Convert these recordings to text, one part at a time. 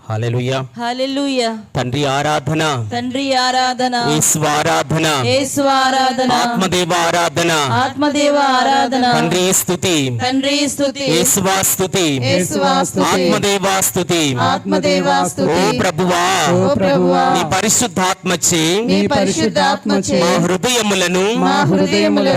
హల్లెలూయా హల్లెలూయా. తండ్రి ఆరాధన, తండ్రి ఆరాధన, యేసు ఆరాధన, యేసు ఆరాధన, ఆత్మదేవ ఆరాధన, ఆత్మదేవ ఆరాధన, తండ్రి స్తుతి, తండ్రి స్తుతి, యేసువా స్తుతి, యేసువా స్తుతి, ఆత్మదేవ స్తుతి, ఆత్మదేవ స్తుతి. ఓ ప్రభువా, ఓ ప్రభువా, నీ పరిశుద్ధాత్మచే నీ పరిశుద్ధాత్మచే మా హృదయములను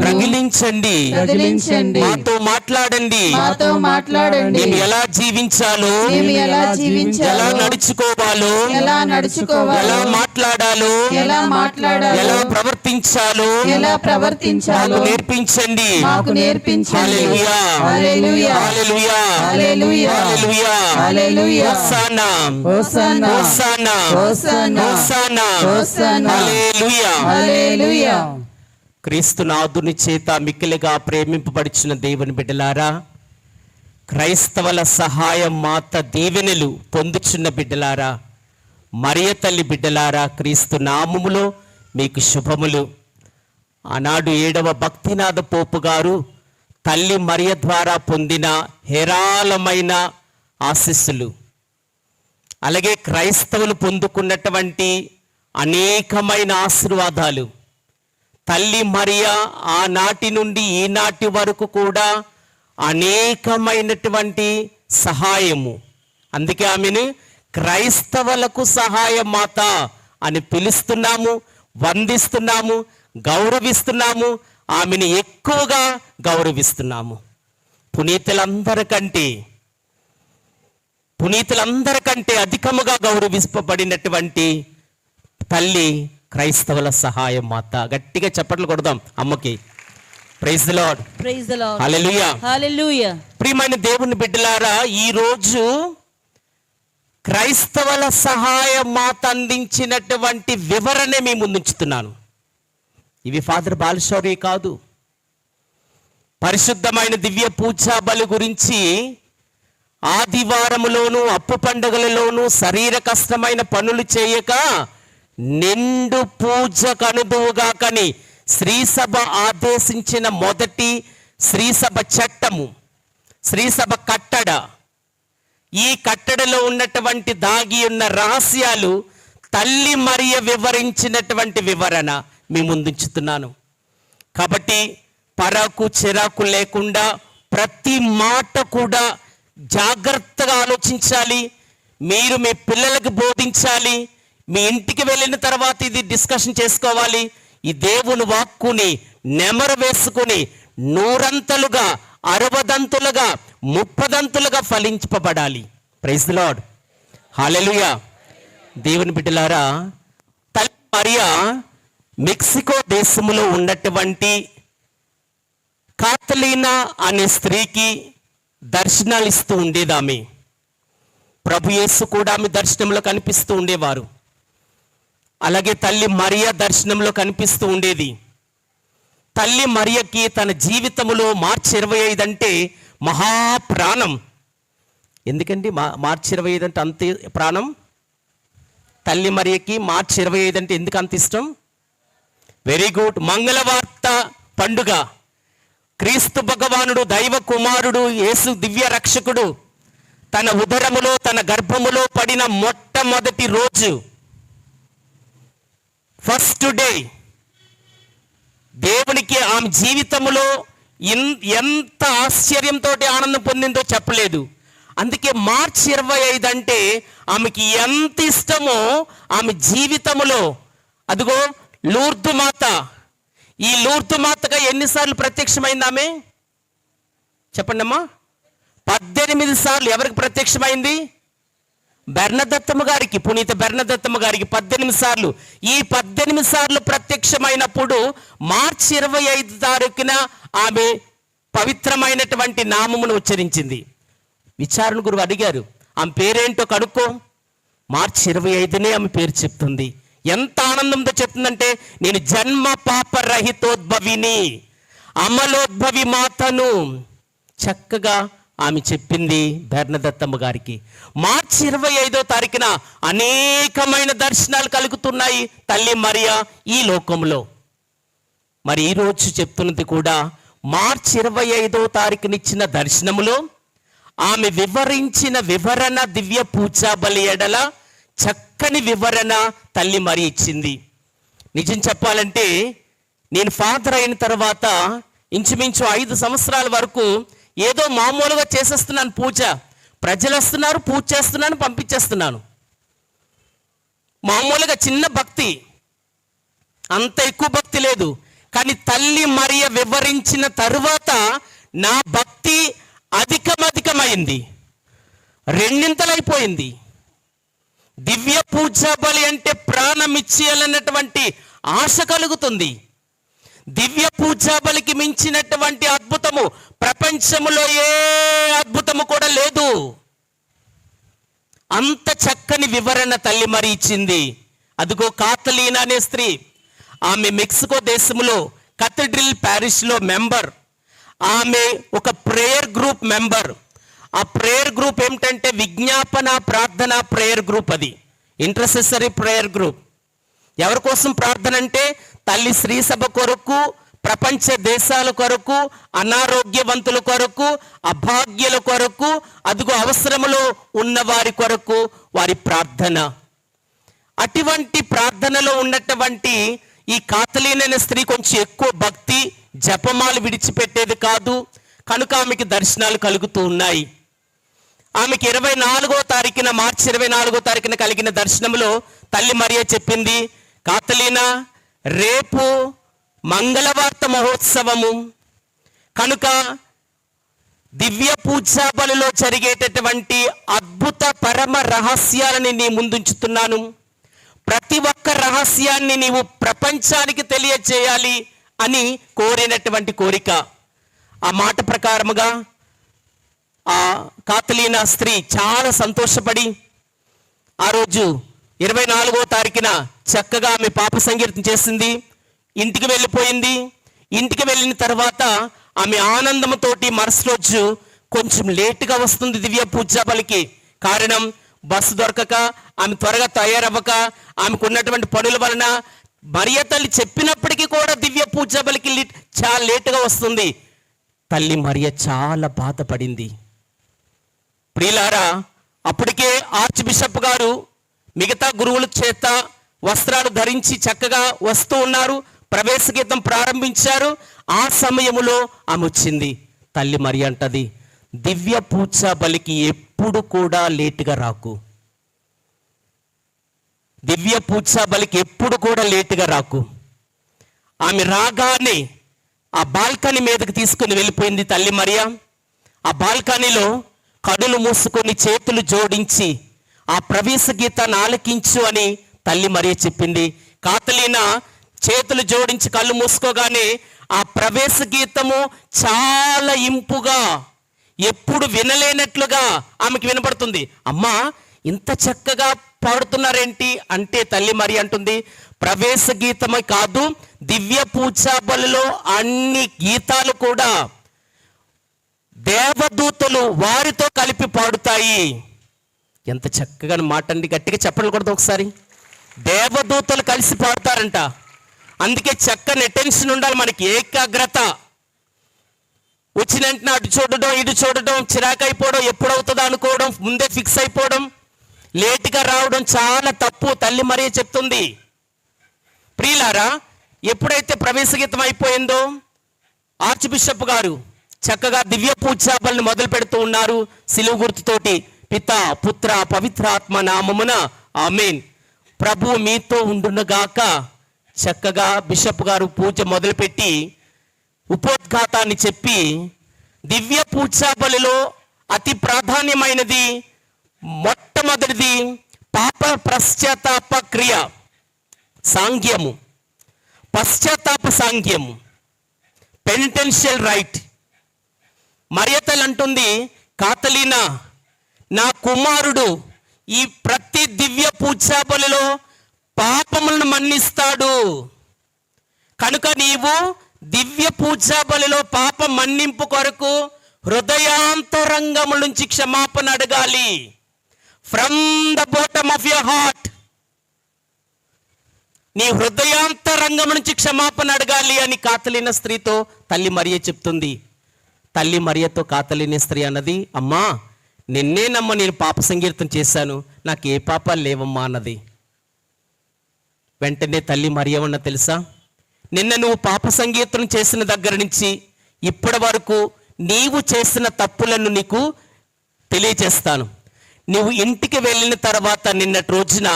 రగిలించండి, రగిలించండి, మాతో మాట్లాడండి, మాతో మాట్లాడండి. మేము ఎలా జీవించాలో, మేము ఎలా ఎలా జీవించాలో, నడుచుకోవాలో, ఎలా నడుచుకోవాలో, ఎలా మాట్లాడాలో, ఎలా మాట్లాడాలో, ఎలా ప్రవర్తించాలో ఎలా ప్రవర్తించాలో మాకు నేర్పించండి. మాకు నేర్పించండి. Hallelujah, hallelujah, hallelujah, hallelujah, hallelujah, hallelujah. Hosanna, hosanna, hosanna, hosanna, hosanna, hosanna. Hallelujah. Hallelujah. క్రీస్తునాథుని చేత మిక్కిలిగా ప్రేమింపబడిచిన దేవుని బిడ్డలారా, క్రైస్తవుల సహాయం మాత దీవెనలు పొందుచున్న బిడ్డలారా, మరియ తల్లి బిడ్డలారా, క్రీస్తు నామములో మీకు శుభములు. ఆనాడు 7వ భక్తినాథ పోపు గారు తల్లి మరియ ద్వారా పొందిన హేరాళమైన ఆశీస్సులు, అలాగే క్రైస్తవులు పొందుకున్నటువంటి అనేకమైన ఆశీర్వాదాలు, తల్లి మరియ ఆనాటి నుండి ఈనాటి వరకు కూడా అనేకమైనటువంటి సహాయము. అందుకే ఆమెను క్రైస్తవులకు సహాయ మాత అని పిలుస్తున్నాము, వందిస్తున్నాము, గౌరవిస్తున్నాము, ఆమెను ఎక్కువగా గౌరవిస్తున్నాము. పునీతులందరికంటే అధికముగా గౌరవింపబడినటువంటి తల్లి క్రైస్తవుల సహాయం మాత. గట్టిగా చప్పట్లు కొడదాం అమ్మకి. Praise the lord, praise the lord, hallelujah, hallelujah. ప్రియమైన దేవుని బిడ్డలారా, ఈ రోజు క్రైస్తవుల సహాయ మాత అందించినటువంటి వివరణ మీ ముందుంచుతున్నాను. ఇవి ఫాదర్ బాలశౌరి కాదు. పరిశుద్ధమైన దివ్య పూజా బలి గురించి ఆదివారములోను అప్పు పండుగలలోను శరీర కష్టమైన పనులు చేయక నిండు పూజ కనుదువుగాకని శ్రీసభ ఆదేశించిన మొదటి శ్రీసభ చట్టము, శ్రీసభ కట్టడ. ఈ కట్టడలో ఉన్నటువంటి దాగి ఉన్న రహస్యాలు తల్లి మరియ వివరించినటువంటి వివరణ మీ ముందుంచుతున్నాను. కాబట్టి పరాకు చిరాకు లేకుండా ప్రతి మాట కూడా జాగ్రత్తగా ఆలోచించాలి. మీరు మీ పిల్లలకు బోధించాలి. మీ ఇంటికి వెళ్ళిన తర్వాత ఇది డిస్కషన్ చేసుకోవాలి. ఈ దేవుని వాక్కుని నెమరు వేసుకుని 100 60 30 ఫలింపబడాలి. ప్రైజ్ ది లార్డ్, హల్లెలూయా. దేవుని బిడ్డలారా, తల్లి మరియా మెక్సికో దేశంలో ఉన్నటువంటి కాతలీనా అనే స్త్రీకి దర్శనాలు ఇస్తూ ఉండేది ఆమె. ప్రభు యేసు కూడా ఆమె దర్శనంలో కనిపిస్తూ ఉండేవారు. అలాగే తల్లి మరియ దర్శనంలో కనిపిస్తూ ఉండేది. తల్లి మరియకి తన జీవితంలో మార్చి 25 అంటే మహాప్రాణం. ఎందుకండి మార్చి 25 అంటే అంత ప్రాణం? తల్లి మరియకి మార్చి 25 అంటే ఎందుకు అంత ఇష్టం? Very good. మంగళవార్త పండుగ, క్రీస్తు భగవానుడు దైవ కుమారుడు యేసు దివ్య రక్షకుడు తన ఉదరములో తన గర్భములో పడిన మొట్టమొదటి రోజు, ఫస్ట్ డే. దేవునికి ఆమె జీవితంలో ఎంత ఆశ్చర్యంతో ఆనందం పొందిందో చెప్పలేదు. అందుకే మార్చి 25 అంటే ఆమెకి ఎంత ఇష్టమో ఆమె జీవితంలో. అదిగో లూర్దు మాత. ఈ లూర్దు మాతగా ఎన్నిసార్లు ప్రత్యక్షమైంది ఆమె? చెప్పండి అమ్మా. 18 సార్లు. ఎవరికి ప్రత్యక్షమైంది? బెర్నదత్తమ్మ గారికి, పునీత బెర్నదత్తమ్మ గారికి 18 సార్లు. ఈ 18 సార్లు ప్రత్యక్షమైనప్పుడు మార్చి 25 తారీఖున ఆమె పవిత్రమైనటువంటి నామమును ఉచ్చరించింది. విచారణ గురువు అడిగారు, ఆమె పేరేంటో కనుక్కో. మార్చి 25నే ఆమె పేరు చెప్తుంది. ఎంత ఆనందంతో చెప్తుందంటే, నేను జన్మ పాప రహితోద్భవిని, అమలోద్భవి మాతను. చక్కగా ఆమె చెప్పింది బెర్నదత్తమ్మ గారికి. మార్చి 25వ తారీఖున అనేకమైన దర్శనాలు కలుగుతున్నాయి తల్లి మరియా ఈ లోకంలో. మరి ఈరోజు చెప్తున్నది కూడా మార్చి 25వ తారీఖునిచ్చిన దర్శనములో ఆమె వివరించిన వివరణ దివ్య పూజా బలి ఎడల చక్కని వివరణ తల్లి మరి ఇచ్చింది. నిజం చెప్పాలంటే నేను ఫాదర్ అయిన తర్వాత ఇంచుమించు 5 సంవత్సరాల వరకు ఏదో మామూలుగా చేసేస్తున్నాను పూజ. ప్రజలు వస్తున్నారు, పూజ చేస్తున్నాను, పంపించేస్తున్నాను. మామూలుగా చిన్న భక్తి, అంత ఎక్కువ భక్తి లేదు. కానీ తల్లి మరియ వివరించిన తరువాత నా భక్తి అధికమైంది, రెండింతలైపోయింది. దివ్య పూజా బలి అంటే ప్రాణం ఇచ్చేయాలన్నటువంటి ఆశ కలుగుతుంది. దివ్య పూజా బలికి మించినటువంటి అద్భుతము ప్రపంచంలో ఏ అద్భుతము కూడా లేదు. అంత చక్కని వివరణ తల్లి మరి ఇచ్చింది. అదిగో కాతలీనా అనే స్త్రీ, ఆమె మెక్సికో దేశంలో కథడ్రల్ ప్యారిష్లో మెంబర్. ఆమె ఒక ప్రేయర్ గ్రూప్ మెంబర్. ఆ ప్రేయర్ గ్రూప్ ఏమిటంటే విజ్ఞాపన ప్రార్థన ప్రేయర్ గ్రూప్. అది ఇంటర్సెసరీ ప్రేయర్ గ్రూప్. ఎవరి కోసం ప్రార్థన అంటే తల్లి శ్రీ సభ కొరకు, ప్రపంచ దేశాల కొరకు, అనారోగ్యవంతుల కొరకు, అభాగ్యుల కొరకు, అదిగో అవసరములో ఉన్న వారి కొరకు వారి ప్రార్థన. అటువంటి ప్రార్థనలో ఉన్నటువంటి ఈ కాతలీన స్త్రీ కొంచెం ఎక్కువ భక్తి, జపమాలు విడిచిపెట్టేది కాదు. కనుక ఆమెకి దర్శనాలు కలుగుతూ ఉన్నాయి. ఆమెకి 24వ తారీఖున, మార్చి 24వ తారీఖున కలిగిన దర్శనంలో తల్లి మరియ చెప్పింది, కాతలీనా రేపు మంగళవార్త మహోత్సవము కనుక దివ్య పూజా బలిలో జరిగేటటువంటి అద్భుత పరమ రహస్యాలని నీ ముందుంచుతున్నాను. ప్రతి ఒక్క రహస్యాన్ని నీవు ప్రపంచానికి తెలియచేయాలి అని కోరినటువంటి కోరిక. ఆ మాట ప్రకారముగా ఆ కాతలీనా స్త్రీ చాలా సంతోషపడి ఆ రోజు 24వ తారీఖున చక్కగా ఆమె పాప సంకీర్తన చేసింది, ఇంటికి వెళ్ళిపోయింది. ఇంటికి వెళ్ళిన తర్వాత ఆమె ఆనందంతోటి మరుసటి రోజు కొంచెం లేటుగా వస్తుంది దివ్య పూజా బలికి. కారణం బస్సు దొరకక, ఆమె త్వరగా తయారవ్వక, ఆమెకు ఉన్నటువంటి పనుల వలన మరియ తల్లి చెప్పినప్పటికీ కూడా దివ్య పూజా బలికి చాలా లేటుగా వస్తుంది. తల్లి మరియ చాలా బాధపడింది. ప్రియులారా, అప్పటికే ఆర్చ్ బిషప్ గారు మిగతా గురువుల చేత వస్త్రాలు ధరించి చక్కగా వస్తూ ఉన్నారు. ప్రవేశ గీతం ప్రారంభించారు. ఆ సమయములో ఆమె వచ్చింది. తల్లి మరి అంటది, దివ్య పూజా బలికి ఎప్పుడు కూడా లేటుగా రాకు. దివ్య పూజా బలికి ఎప్పుడు కూడా లేటుగా రాకు. ఆమె రాగానే ఆ బాల్కనీ మీదకి తీసుకుని వెళ్ళిపోయింది తల్లి మరియా. ఆ బాల్కనీలో కడులు మూసుకొని చేతులు జోడించి ఆ ప్రవేశ గీతాన్ని ఆలకించు అని తల్లి మరియ చెప్పింది. కాతలీనా చేతులు జోడించి కళ్ళు మూసుకోగానే ఆ ప్రవేశ గీతము చాలా ఇంపుగా, ఎప్పుడు వినలేనట్లుగా ఆమెకి వినపడుతుంది. అమ్మా, ఇంత చక్కగా పాడుతున్నారేంటి అంటే తల్లి మరి అంటుంది, ప్రవేశ గీతమే కాదు, దివ్య పూజా బలిలో అన్ని గీతాలు కూడా దేవదూతలు వారితో కలిపి పాడుతాయి. ఎంత చక్కగా మాట అండి, గట్టిగా చెప్పడం కూడా ఒకసారి. దేవదూతలు కలిసి పాడతారంట. అందుకే చక్కని అటెన్షన్ ఉండాలి మనకి, ఏకాగ్రత. వచ్చిన వెంటనే అటు చూడడం ఇటు చూడడం, చిరాకైపోవడం, ఎప్పుడవుతుందో అనుకోవడం, ముందే ఫిక్స్ అయిపోవడం, లేటుగా రావడం చాలా తప్పు. తల్లి మరియ చెప్తుంది. ప్రియులారా, ఎప్పుడైతే ప్రవేశ గీతం అయిపోయిందో ఆర్చ్ బిషప్ గారు చక్కగా దివ్య పూజా బలిని మొదలు పెడుతూ ఉన్నారు. సిలువ గుర్తుతోటి పితా పుత్ర పవిత్రాత్మ నామమున ఆమేన్. ప్రభు మీతో ఉండునుగాక. చక్కగా బిషప్ గారు పూజ మొదలుపెట్టి ఉపోద్ఘాతాన్ని చెప్పి, దివ్య పూజా బలిలో అతి ప్రాధాన్యమైనది మొట్టమొదటిది పాప పశ్చాత్తాప క్రియ, సాంగ్యము, పశ్చాత్తాప సాంగ్యము, పెనిటెన్షియల్ రైట్. మరియతల్ అంటుంది, కాతలీనా నా కుమారుడు ఈ ప్రతి దివ్య పూజా బలిలో పాపములను మన్నిస్తాడు. కనుక నీవు దివ్య పూజా బలిలో పాప మన్నింపు కొరకు హృదయాంతరంగము నుంచి క్షమాపణ అడగాలి. From the bottom of your heart. నీ హృదయాంతరంగం నుంచి క్షమాపణ అడగాలి అని కాతలీన స్త్రీతో తల్లి మరియ చెప్తుంది. తల్లి మరియతో కాతలినే స్త్రీ అన్నది, అమ్మా నిన్నేనమ్మా నేను పాప సంకీర్తన చేశాను, నాకు ఏ పాపాలు లేవమ్మా అన్నది. వెంటనే తల్లి మరియవన్న తెలుసా, నిన్న నువ్వు పాప సంకీర్తన చేసిన దగ్గర నుంచి ఇప్పటి వరకు నీవు చేసిన తప్పులను నీకు తెలియచేస్తాను. నువ్వు ఇంటికి వెళ్ళిన తర్వాత నిన్నటి రోజున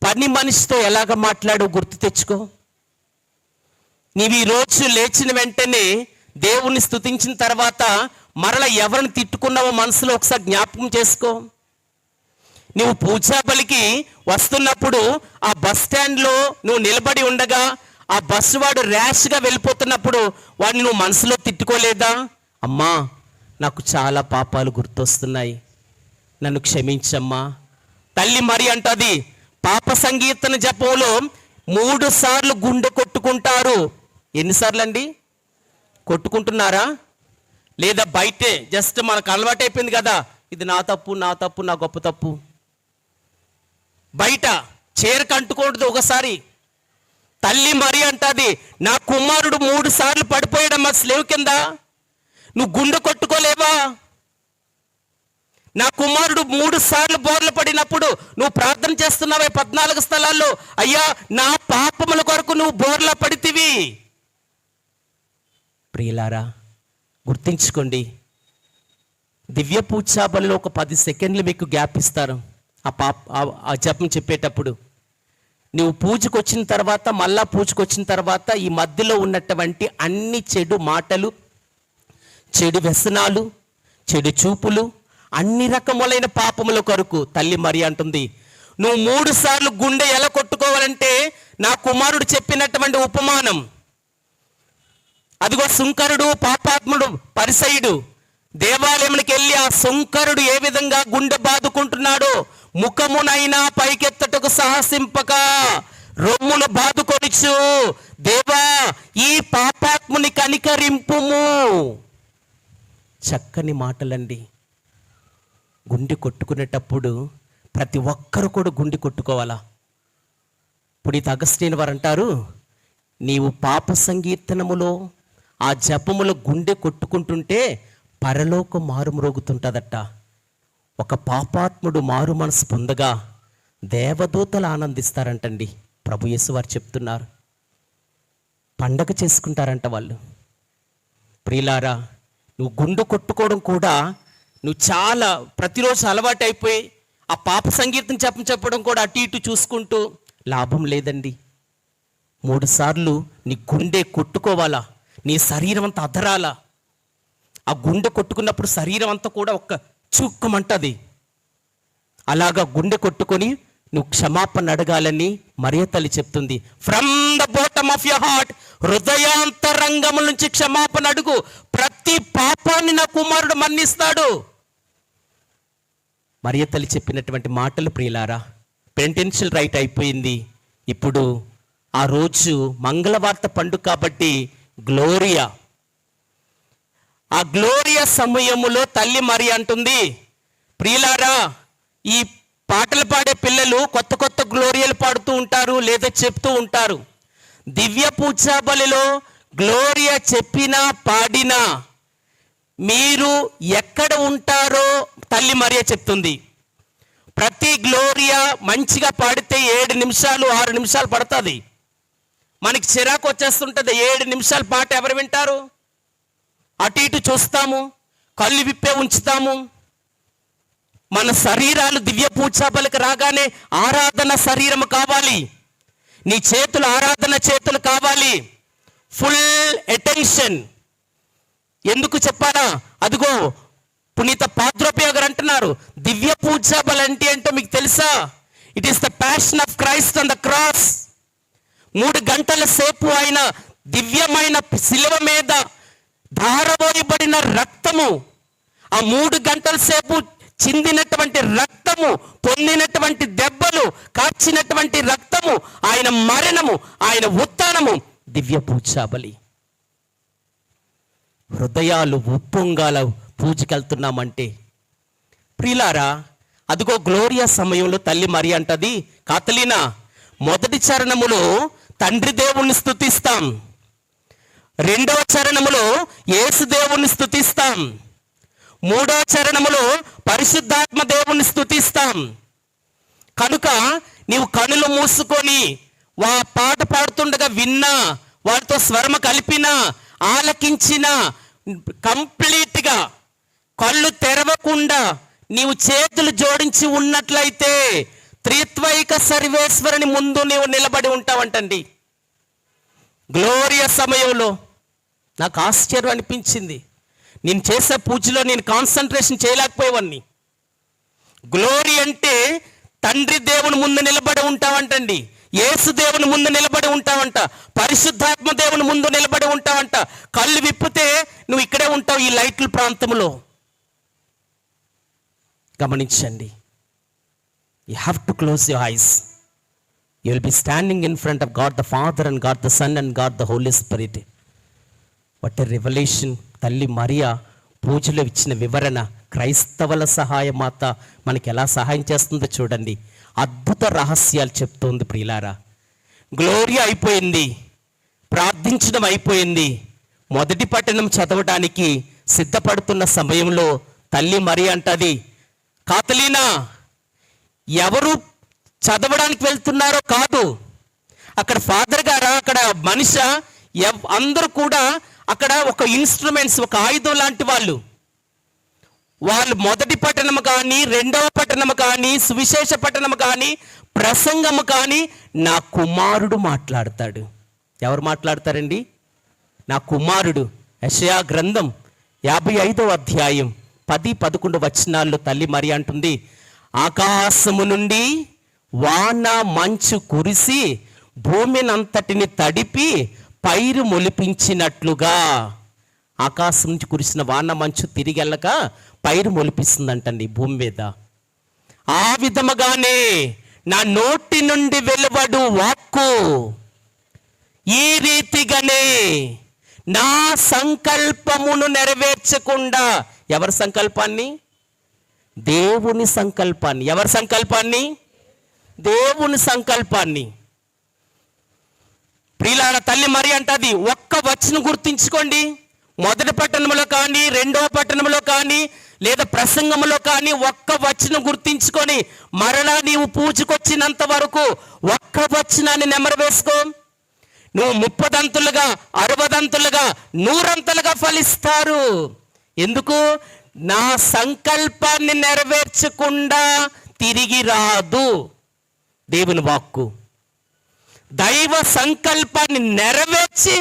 పని మనిషితో ఎలాగ మాట్లాడో గుర్తు తెచ్చుకో. నీవు ఈ రోజు లేచిన వెంటనే దేవుణ్ణి స్తుతించిన తర్వాత మరల ఎవరిని తిట్టుకున్నావో మనసులో ఒకసారి జ్ఞాపకం చేసుకో. నువ్వు పూజా బలికి వస్తున్నప్పుడు ఆ బస్ స్టాండ్లో నువ్వు నిలబడి ఉండగా ఆ బస్సు వాడు ర్యాష్గా వెళ్ళిపోతున్నప్పుడు వాడిని నువ్వు మనసులో తిట్టుకోలేదా? అమ్మా నాకు చాలా పాపాలు గుర్తొస్తున్నాయి, నన్ను క్షమించమ్మా. తల్లి మరి అంటది, పాప సంకీర్తన జపంలో 3 సార్లు గుండె కొట్టుకుంటారు. ఎన్నిసార్లు అండి కొట్టుకుంటున్నారా? లేదా బయటే జస్ట్ మనకు అలవాటు అయిపోయింది కదా, ఇది నా తప్పు నా తప్పు నా గొప్ప తప్పు. బయట చీరకు అంటుకూడదు ఒకసారి. తల్లి మరి అంటది, నా కుమారుడు 3 సార్లు పడిపోయాడమ్మా స్లేవ్ కింద, నువ్వు గుండె కొట్టుకోలేవా? నా కుమారుడు 3 సార్లు బోర్లు పడినప్పుడు నువ్వు ప్రార్థన చేస్తున్నావే 14 స్థలాల్లో, అయ్యా నా పాపముల కొరకు నువ్వు బోర్లా పడితివి. ప్రియులారా గుర్తించుకోండి, దివ్య పూజా బలిలో ఒక 10 సెకండ్లు మీకు గ్యాప్ ఇస్తారు. ఆ జపం చెప్పేటప్పుడు నువ్వు పూజకు వచ్చిన తర్వాత మళ్ళా పూజకు వచ్చిన తర్వాత ఈ మధ్యలో ఉన్నటువంటి అన్ని చెడు మాటలు, చెడు వ్యసనాలు, చెడు చూపులు, అన్ని రకములైన పాపముల కొరకు తల్లి మరి అంటుంది, నువ్వు 3 సార్లు గుండె ఎలా కొట్టుకోవాలంటే నా కుమారుడు చెప్పినటువంటి ఉపమానం. అదిగో సుంకరుడు, పాపాత్ముడు, పరిసయుడు దేవాలయంకి వెళ్ళి ఆ సుంకరుడు ఏ విధంగా గుండె బాదుకుంటున్నాడో, ముఖమునైనా పైకెత్తటకు సాహసింపక రొమ్మును బాదుకొనిచు, దేవా ఈ పాపాత్ముని కనికరింపుము. చక్కని మాటలండి. గుండె కొట్టుకునేటప్పుడు ప్రతి ఒక్కరు కూడా గుండె కొట్టుకోవాలా. పునీత అగస్టిన్ వారు అంటారు, నీవు పాప సంకీర్తనములో ఆ జపములో గుండె కొట్టుకుంటుంటే పరలోకం మారుమ్రోగుతుంటుందట. ఒక పాపాత్ముడు మారు మనసు పొందగా దేవదూతలు ఆనందిస్తారంటండి. ప్రభు యేసు వారు చెప్తున్నారు, పండగ చేసుకుంటారంట వాళ్ళు. ప్రియులారా, నువ్వు గుండె కొట్టుకోవడం కూడా నువ్వు చాలా ప్రతిరోజు అలవాటు అయిపోయి ఆ పాప సంకీర్తన చెప్పడం కూడా అటు ఇటు చూసుకుంటూ లాభం లేదండి. 3 సార్లు నీ గుండె కొట్టుకోవాలా, నీ శరీరం అంతా అదరాలా. ఆ గుండె కొట్టుకున్నప్పుడు శరీరం అంతా కూడా ఒక్క చుక్కమంటది. అలాగా గుండె కొట్టుకొని నువ్వు క్షమాపణ అడగాలని మరియ తల్లి చెప్తుంది. From the bottom of your heart, హృదయాంతరంగముల నుంచి క్షమాపణ అడుగు. ప్రతి పాపాన్ని నా కుమారుడు మన్నిస్తాడు. మరియ తల్లి చెప్పినటువంటి మాటలు ప్రియులారా, పెంటెన్షియల్ రైట్ అయిపోయింది. ఇప్పుడు ఆ రోజు మంగళవార్త పండుగ కాబట్టి గ్లోరియా, ఆ గ్లోరియా సమయములో తల్లి మరి అంటుంది, ప్రియులారా ఈ పాటలు పాడే పిల్లలు కొత్త కొత్త గ్లోరియాలు పాడుతూ ఉంటారు లేదా చెప్తూ ఉంటారు. దివ్య పూజా బలిలో గ్లోరియా చెప్పినా పాడినా మీరు ఎక్కడ ఉంటారో తల్లి మరియ చెప్తుంది. ప్రతి గ్లోరియా మంచిగా పాడితే 7 నిమిషాలు 6 నిమిషాలు పడుతుంది. మనకి చిరాకు వచ్చేస్తుంటుంది. 7 నిమిషాల పాట ఎవరు వింటారు? అటు ఇటు చూస్తాము, కళ్ళు విప్పే ఉంచుతాము. మన శరీరాలు దివ్య పూజా బలికి రాగానే ఆరాధన శరీరం కావాలి, నీ చేతులు ఆరాధన చేతులు కావాలి, ఫుల్ అటెన్షన్. ఎందుకు చెప్పాలా? అదిగో పునీత పాద్రోపియో గారు అంటున్నారు, దివ్య పూజా బలి అంటే ఏంటో మీకు తెలుసా? It is the passion of Christ on the cross. 3 గంటల సేపు ఆయన దివ్యమైన శిలువ మీద ధారపోయబడిన రక్తము, ఆ 3 గంటల సేపు చిందినటువంటి రక్తము, పొందినటువంటి దెబ్బలు, కార్చినటువంటి రక్తము, ఆయన మరణము, ఆయన ఉత్థానము దివ్య పూజా బలి. హృదయాలు ఉప్పొంగాల పూజకెళ్తున్నామంటే ప్రియులారా, అదిగో గ్లోరియా సమయంలో తల్లి మరి అంటది, కాతలీనా మొదటి చరణములో తండ్రి దేవుణ్ణి స్తుతిస్తాం, రెండవ చరణములో యేసు దేవుణ్ణి స్తుతిస్తాం. మూడవ చరణములో పరిశుద్ధాత్మ దేవుణ్ణి స్తుతిస్తాం. కనుక నీవు కనులు మూసుకొని పాట పాడుతుండగా విన్నా, వారితో స్వరమ కలిపినా, ఆలకించినా, కంప్లీట్గా కళ్ళు తెరవకుండా నీవు చేతులు జోడించి ఉన్నట్లయితే త్రిత్వైక సర్వేశ్వరుని ముందు నీవు నిలబడి ఉంటావంటండి. గ్లోరియా సమయంలో నాకు ఆశ్చర్యం అనిపించింది. నేను చేసే పూజలో నేను కాన్సన్ట్రేషన్ చేయలేకపోయేవాడిని. గ్లోరీ అంటే తండ్రి దేవుని ముందు నిలబడి ఉంటావంటండి, యేసు దేవుని ముందు నిలబడి ఉంటావంట, పరిశుద్ధాత్మ దేవుని ముందు నిలబడి ఉంటావంట. కళ్ళు విప్పితే నువ్వు ఇక్కడే ఉంటావు, ఈ లైట్ల ప్రాంతంలో. గమనించండి, you have to close your eyes. You will be standing in front of God the Father and God the Son and God the Holy Spirit. What a revolution! తల్లి మరియా పూజలో ఇచ్చిన వివరణ, క్రైస్తవుల సహాయమాత మనకి ఎలా సహాయం చేస్తుందో చూడండి. అద్భుత రహస్యాలు చెప్తోంది ప్రియులారా. గ్లోరియా అయిపోయింది, ప్రార్థించడం అయిపోయింది. మొదటి పట్టణం చదవడానికి సిద్ధపడుతున్న సమయంలో తల్లి మరియా అంటది, కాతలీనా, ఎవరు చదవడానికి వెళ్తున్నారో కాదు, అక్కడ ఫాదర్ గారా, అక్కడ మనిషి, అందరూ కూడా అక్కడ ఒక ఇన్స్ట్రుమెంట్స్, ఒక ఆయుధం లాంటి వాళ్ళు. మొదటి పట్టణము కానీ, రెండవ పట్టణము కానీ, సువిశేష పట్టణము కానీ, ప్రసంగము కానీ నా కుమారుడు మాట్లాడతాడు. ఎవరు మాట్లాడతారండి? నా కుమారుడు. యెషయా గ్రంథం 55వ అధ్యాయం 10-11 వచనాల్లో తల్లి మరియా అంటుంది, ఆకాశము నుండి వాన మంచు కురిసి భూమినంతటిని తడిపి పైరు మొలిపించినట్లుగా. ఆకాశం నుంచి కురిసిన వాన మంచు తిరిగి వెళ్ళక పైరు మొలిపిస్తుందంటండి భూమి మీద. ఆ విధముగానే నా నోటి నుండి వెలువడు వాక్కు ఈ రీతిగానే నా సంకల్పమును నెరవేర్చకుండా. ఎవరి సంకల్పాన్ని? దేవుని సంకల్పాన్ని. ఎవరి సంకల్పాన్ని? దేవుని సంకల్పాన్ని. ప్రియులారా, తల్లి మరియా అంటది, ఒక్క వచనం గుర్తుంచుకోండి. మొదటి పట్టణంలో కానీ, రెండవ పట్టణంలో కానీ, లేదా ప్రసంగంలో కానీ ఒక్క వచనం గుర్తించుకొని మరలా నీవు పూజకొచ్చినంత వరకు ఒక్క వచనాన్ని నెమరు వేసుకో. నువ్వు 30 60 100 ఫలిస్తారు. ఎందుకు? నా సంకల్పాన్ని నెరవేర్చకుండా తిరిగి రాదు దేవుని వాక్కు. దైవ సంకల్పాన్ని నెరవేర్చి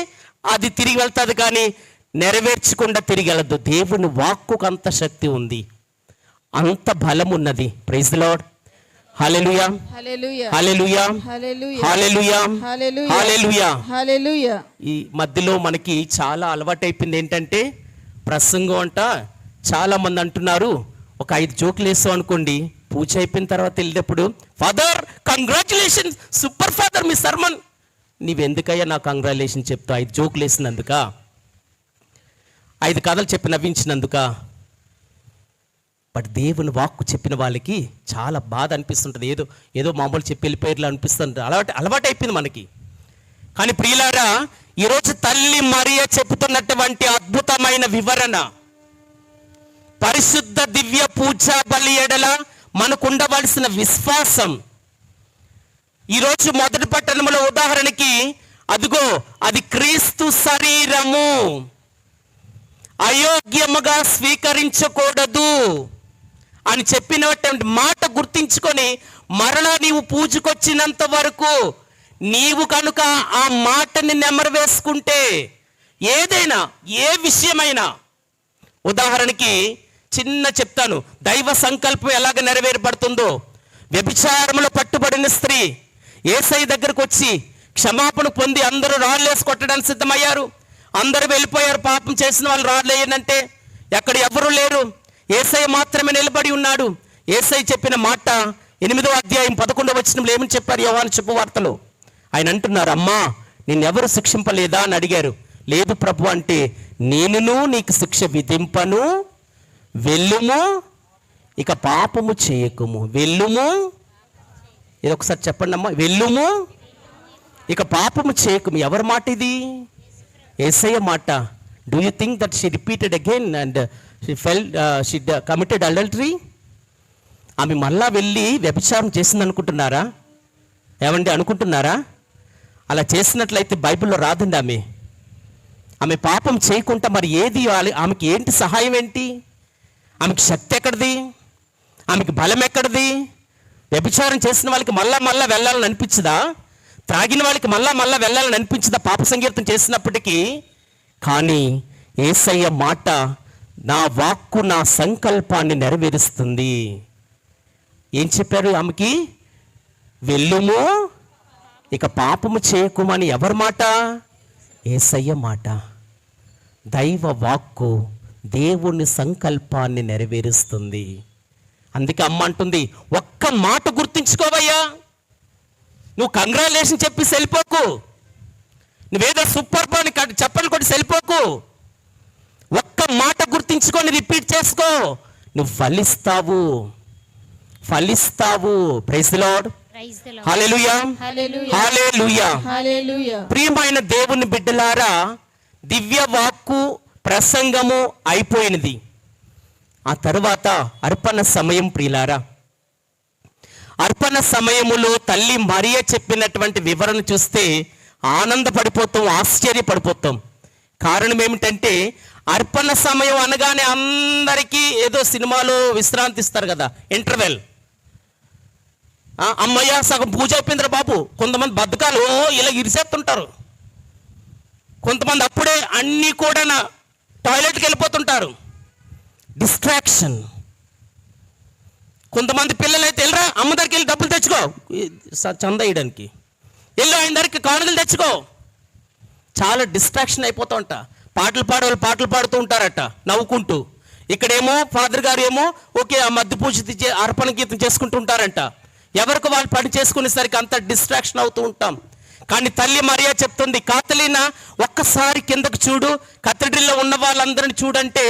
అది తిరిగి వెళ్తుంది, కానీ నెరవేర్చకుండా తిరిగి వెళ్ళదు. దేవుని వాక్కుకు అంత శక్తి ఉంది, అంత బలం ఉన్నది. Praise the lord. Hallelujah, hallelujah, hallelujah, hallelujah, hallelujah, hallelujah, hallelujah, hallelujah. ఈ మధ్యలో మనకి చాలా అలవాటైపోయింది ఏంటంటే ప్రసంగం అంట. చాలా మంది అంటున్నారు, ఒక 5 జోకులు వేసాం అనుకోండి, పూజ అయిపోయిన తర్వాత వెళ్ళేటప్పుడు, ఫాదర్ కంగ్రాచులేషన్, సూపర్ ఫాదర్ మీ సర్మన్. నీవెందుకయ్యా నాకు కంగ్రాచులేషన్ చెప్తావు? 5 జోకులు వేసినందుక, 5 కథలు చెప్పి నవ్వించినందుక? బట్ దేవుని వాక్కు చెప్పిన వాళ్ళకి చాలా బాధ అనిపిస్తుంటుంది. ఏదో మామూలు చెప్పి వెళ్ళిపోయేలా అనిపిస్తుంది. అలవాటు అయిపోయింది మనకి. కానీ ప్రియులారా, ఈరోజు తల్లి మరియా చెబుతున్నటువంటి అద్భుతమైన వివరణ, పరిశుద్ధ దివ్య పూజా బలి ఎడల మనకు ఉండవలసిన విశ్వాసం. ఈరోజు మొదటి పట్టణంలో ఉదాహరణకి, అదిగో అది క్రీస్తు శరీరము, అయోగ్యముగా స్వీకరించకూడదు అని చెప్పినటువంటి మాట గుర్తించుకొని మరలా నీవు పూజకొచ్చినంత వరకు నీవు కనుక ఆ మాటని నెమరు వేసుకుంటే, ఏదైనా ఏ విషయమైనా, ఉదాహరణకి చిన్న చెప్తాను, దైవ సంకల్పం ఎలాగ నెరవేరబడుతుందో. వ్యభిచారంలో పట్టుబడిన స్త్రీ యేసయ్య దగ్గరకు వచ్చి క్షమాపణ పొంది అందరూ రాళ్ళేసి కొట్టడానికి సిద్ధమయ్యారు. అందరూ వెళ్ళిపోయారు, పాపం చేసిన వాళ్ళు రాళ్ళేయనంటే ఎక్కడ ఎవరూ లేరు, యేసయ్య మాత్రమే నిలబడి ఉన్నాడు. యేసయ్య చెప్పిన మాట 8వ అధ్యాయం 11వ వచనంలో ఏమని చెప్పారు? యోహాను శుభవార్తలో ఆయన అంటున్నారు, అమ్మా నిన్నెవరు శిక్షింపలేదా అని అడిగారు. లేదు ప్రభు అంటే, నేనును నీకు శిక్ష విధింపను, వెళ్ళుము, ఇక పాపము చేయకుము. వెళ్ళుము, ఇది ఒకసారి చెప్పండి అమ్మా, వెళ్ళుము, ఇక పాపము చేయకుము. ఎవరి మాట ఇది? యేసయ్య మాట, do you think that she repeated again and she committed adultery? ఆమె మళ్ళా వెళ్ళి వ్యభిచారం చేసింది అనుకుంటున్నారా? ఏమండి అనుకుంటున్నారా? అలా చేసినట్లయితే బైబిల్లో రాదండి. ఆమె పాపం చేయకుండా మరి ఏది ఆమెకి ఏంటి సహాయం ఏంటి? ఆమెకి శక్తి ఎక్కడిది? ఆమెకి బలం ఎక్కడిది? వ్యభిచారం చేసిన వాళ్ళకి మళ్ళా వెళ్ళాలని అనిపించదా? త్రాగిన వాళ్ళకి మళ్ళా వెళ్ళాలని అనిపించదా పాప సంకీర్తన చేసినప్పటికీ? కానీ యేసయ్య మాట, నా వాక్కు నా సంకల్పాన్ని నెరవేరుస్తుంది. ఏం చెప్పారు ఆమెకి? వెళ్ళుము, ఇక పాపము చేయకుమని. ఎవరి మాట? యేసయ్య మాట. దైవ వాక్కు దేవుని సంకల్పాన్ని నెరవేరుస్తుంది. అందుకే అమ్మ అంటుంది, ఒక్క మాట గుర్తుంచుకోవయ్యా, నువ్వు కంగ్రాచులేషన్ చెప్పి వెళ్ళిపోకు, నువ్వేదో సూపర్ అని చెప్పని కూడా వెళ్ళిపోకు. ఒక్క మాట గుర్తించుకొని రిపీట్ చేసుకో, నువ్వు ఫలిస్తావు. Praise the lord. Hallelujah, hallelujah, hallelujah. ప్రియమైన దేవుని బిడ్డలారా, దివ్య వాక్కు ప్రసంగము అయిపోయినది. ఆ తరువాత అర్పణ సమయం. ప్రియులారా, అర్పణ సమయములో తల్లి మరియ చెప్పినటువంటి వివరణ చూస్తే ఆనందపడిపోతాం, ఆశ్చర్యపడిపోతాం. కారణం ఏమిటంటే, అర్పణ సమయం అనగానే అందరికీ ఏదో సినిమాలో విశ్రాంతి ఇస్తారు కదా, ఇంటర్వెల్. అమ్మయ్య సగం పూజ అయిపోయిందిరా బాబు. కొంతమంది బద్ధకాలు ఇలా ఇరిసేస్తుంటారు, కొంతమంది అప్పుడే అన్నీ కూడా టాయిలెట్కి వెళ్ళిపోతుంటారు, డిస్ట్రాక్షన్. కొంతమంది పిల్లలు అయితే వెళ్ళరా అమ్మ దగ్గరికి వెళ్ళి డబ్బులు తెచ్చుకో, చందా వేయడానికి వెళ్ళు, ఆయన దగ్గరికి కానుకలు తెచ్చుకో. చాలా డిస్ట్రాక్షన్ అయిపోతూ ఉంటా. పాటలు పాడుతూ ఉంటారట నవ్వుకుంటూ. ఇక్కడేమో ఫాదర్ గారు ఏమో ఓకే ఆ మధ్య పూజ అర్పణ గీతం చేసుకుంటూ ఉంటారంట. ఎవరికి వాళ్ళు పని చేసుకునేసరికి అంత డిస్ట్రాక్షన్ అవుతూ ఉంటాం. కానీ తల్లి మరియా చెప్తుంది, కాతలీనా ఒక్కసారి కిందకు చూడు, కథడ్రిల్లో ఉన్న వాళ్ళందరిని చూడంటే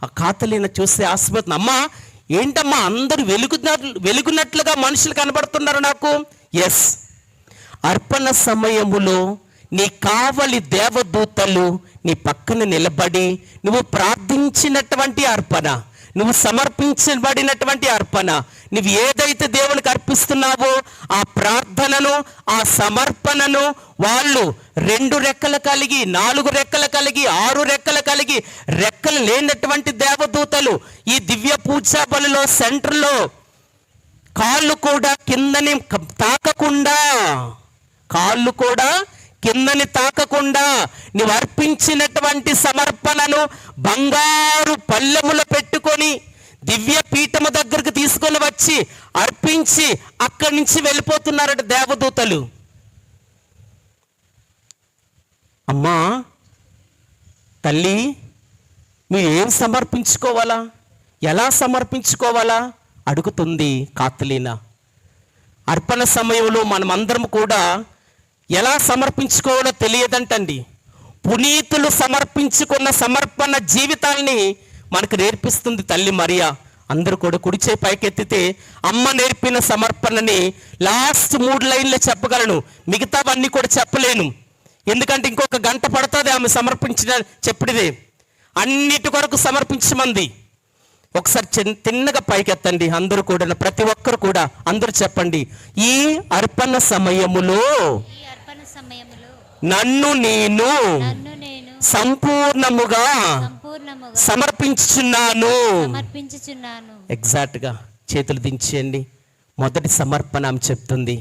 ఆ కాతలీన చూస్తే ఆశపోతుంది. అమ్మా ఏంటమ్మా అందరూ వెలుగున్నట్లుగా మనుషులు కనబడుతున్నారు నాకు. ఎస్, అర్పణ సమయములో నీ కావలి దేవదూతలు నీ పక్కన నిలబడి నువ్వు ప్రార్థించినటువంటి అర్పణ, నువ్వు సమర్పించబడినటువంటి అర్పణ, నువ్వు ఏదైతే దేవునికి అర్పిస్తున్నావో ఆ ప్రార్థనను, ఆ సమర్పణను వాళ్ళు 2 రెక్కలు కలిగి, 4 రెక్కలు కలిగి, 6 రెక్కలు కలిగి, రెక్కలు లేనటువంటి దేవదూతలు ఈ దివ్య పూజా బలిలో సెంటర్లో కాళ్ళు కూడా కిందని తాకకుండా నువ్వు అర్పించినటువంటి సమర్పణను బంగారు పళ్ళెములో పెట్టుకొని దివ్య పీఠము దగ్గరకు తీసుకొని వచ్చి అర్పించి అక్కడి నుంచి వెళ్ళిపోతున్నారట దేవదూతలు. అమ్మా తల్లి, మీరు ఏం సమర్పించుకోవాలా, ఎలా సమర్పించుకోవాలా అడుగుతుంది కాతలీనా. అర్పణ సమయంలో మనమందరం కూడా ఎలా సమర్పించుకోవాలో తెలియదంటండి. పునీతులు సమర్పించుకున్న సమర్పణ జీవితాన్ని మనకు నేర్పిస్తుంది తల్లి మరియా. అందరూ కూడా కుడిచే పైకెత్తితే అమ్మ నేర్పిన సమర్పణని లాస్ట్ 3 లైన్లు చెప్పగలను, మిగతావన్నీ కూడా చెప్పలేను. ఎందుకంటే ఇంకొక గంట పడుతుంది ఆమె చెప్పినదే. అన్నిటి కొరకు సమర్పించమంది. ఒకసారి తిన్నగా పైకెత్తండి అందరూ కూడా, ప్రతి ఒక్కరు కూడా అందరూ చెప్పండి, ఈ అర్పణ సమయములో నన్ను నేను సంపూర్ణముగా సమర్పించుచున్నాను. ఎగ్జాక్ట్గా చేతులు దించేయండి. మొదటి సమర్పణ ఆమె చెప్తుంది.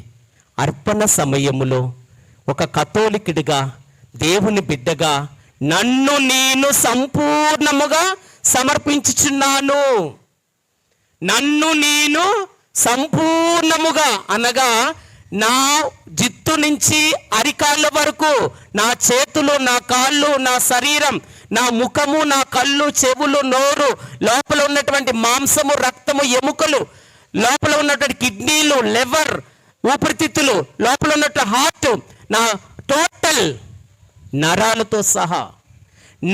అర్పణ సమయములో ఒక కథోలికుడిగా, దేవుని బిడ్డగా నన్ను నేను సంపూర్ణముగా సమర్పించుచున్నాను. నన్ను నేను సంపూర్ణముగా అనగా నా జిత్తు నుంచి అరికాళ్ళ వరకు, నా చేతులు, నా కాళ్ళు, నా శరీరం, నా ముఖము, నా కళ్ళు, చెవులు, నోరు, లోపల ఉన్నటువంటి మాంసము, రక్తము, ఎముకలు, లోపల ఉన్నటువంటి కిడ్నీలు, లివర్, ఊపిరితిత్తులు, లోపల ఉన్నటువంటి హార్ట్, నా టోటల్ నరాలతో సహా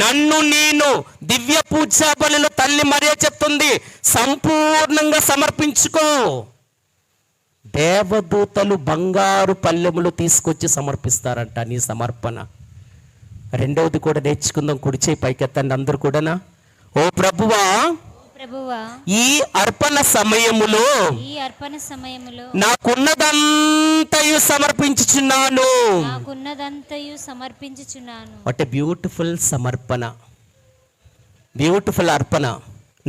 నన్ను నేను దివ్య పూజా బలిలో తల్లి మరియ చెప్తుంది సంపూర్ణంగా సమర్పించుకో. దేవదూతలు బంగారు పళ్ళెములు తీసుకొచ్చి సమర్పిస్తారంట నీ సమర్పణ. రెండవది కూడా నేర్చుకుందాం. కుడి చేయి పైకెత్తండి అందరూ కూడానా. ఓ ప్రభువా, ప్రభువా, ఈ అర్పణ సమయములో ఈ అర్పణ సమయములో నాకున్నదంతయు సమర్పించుచున్నాను. నాకున్నదంతయు సమర్పించుచున్నాను. వాట్ ఏ బ్యూటిఫుల్ సమర్పణ, బ్యూటిఫుల్ అర్పణ.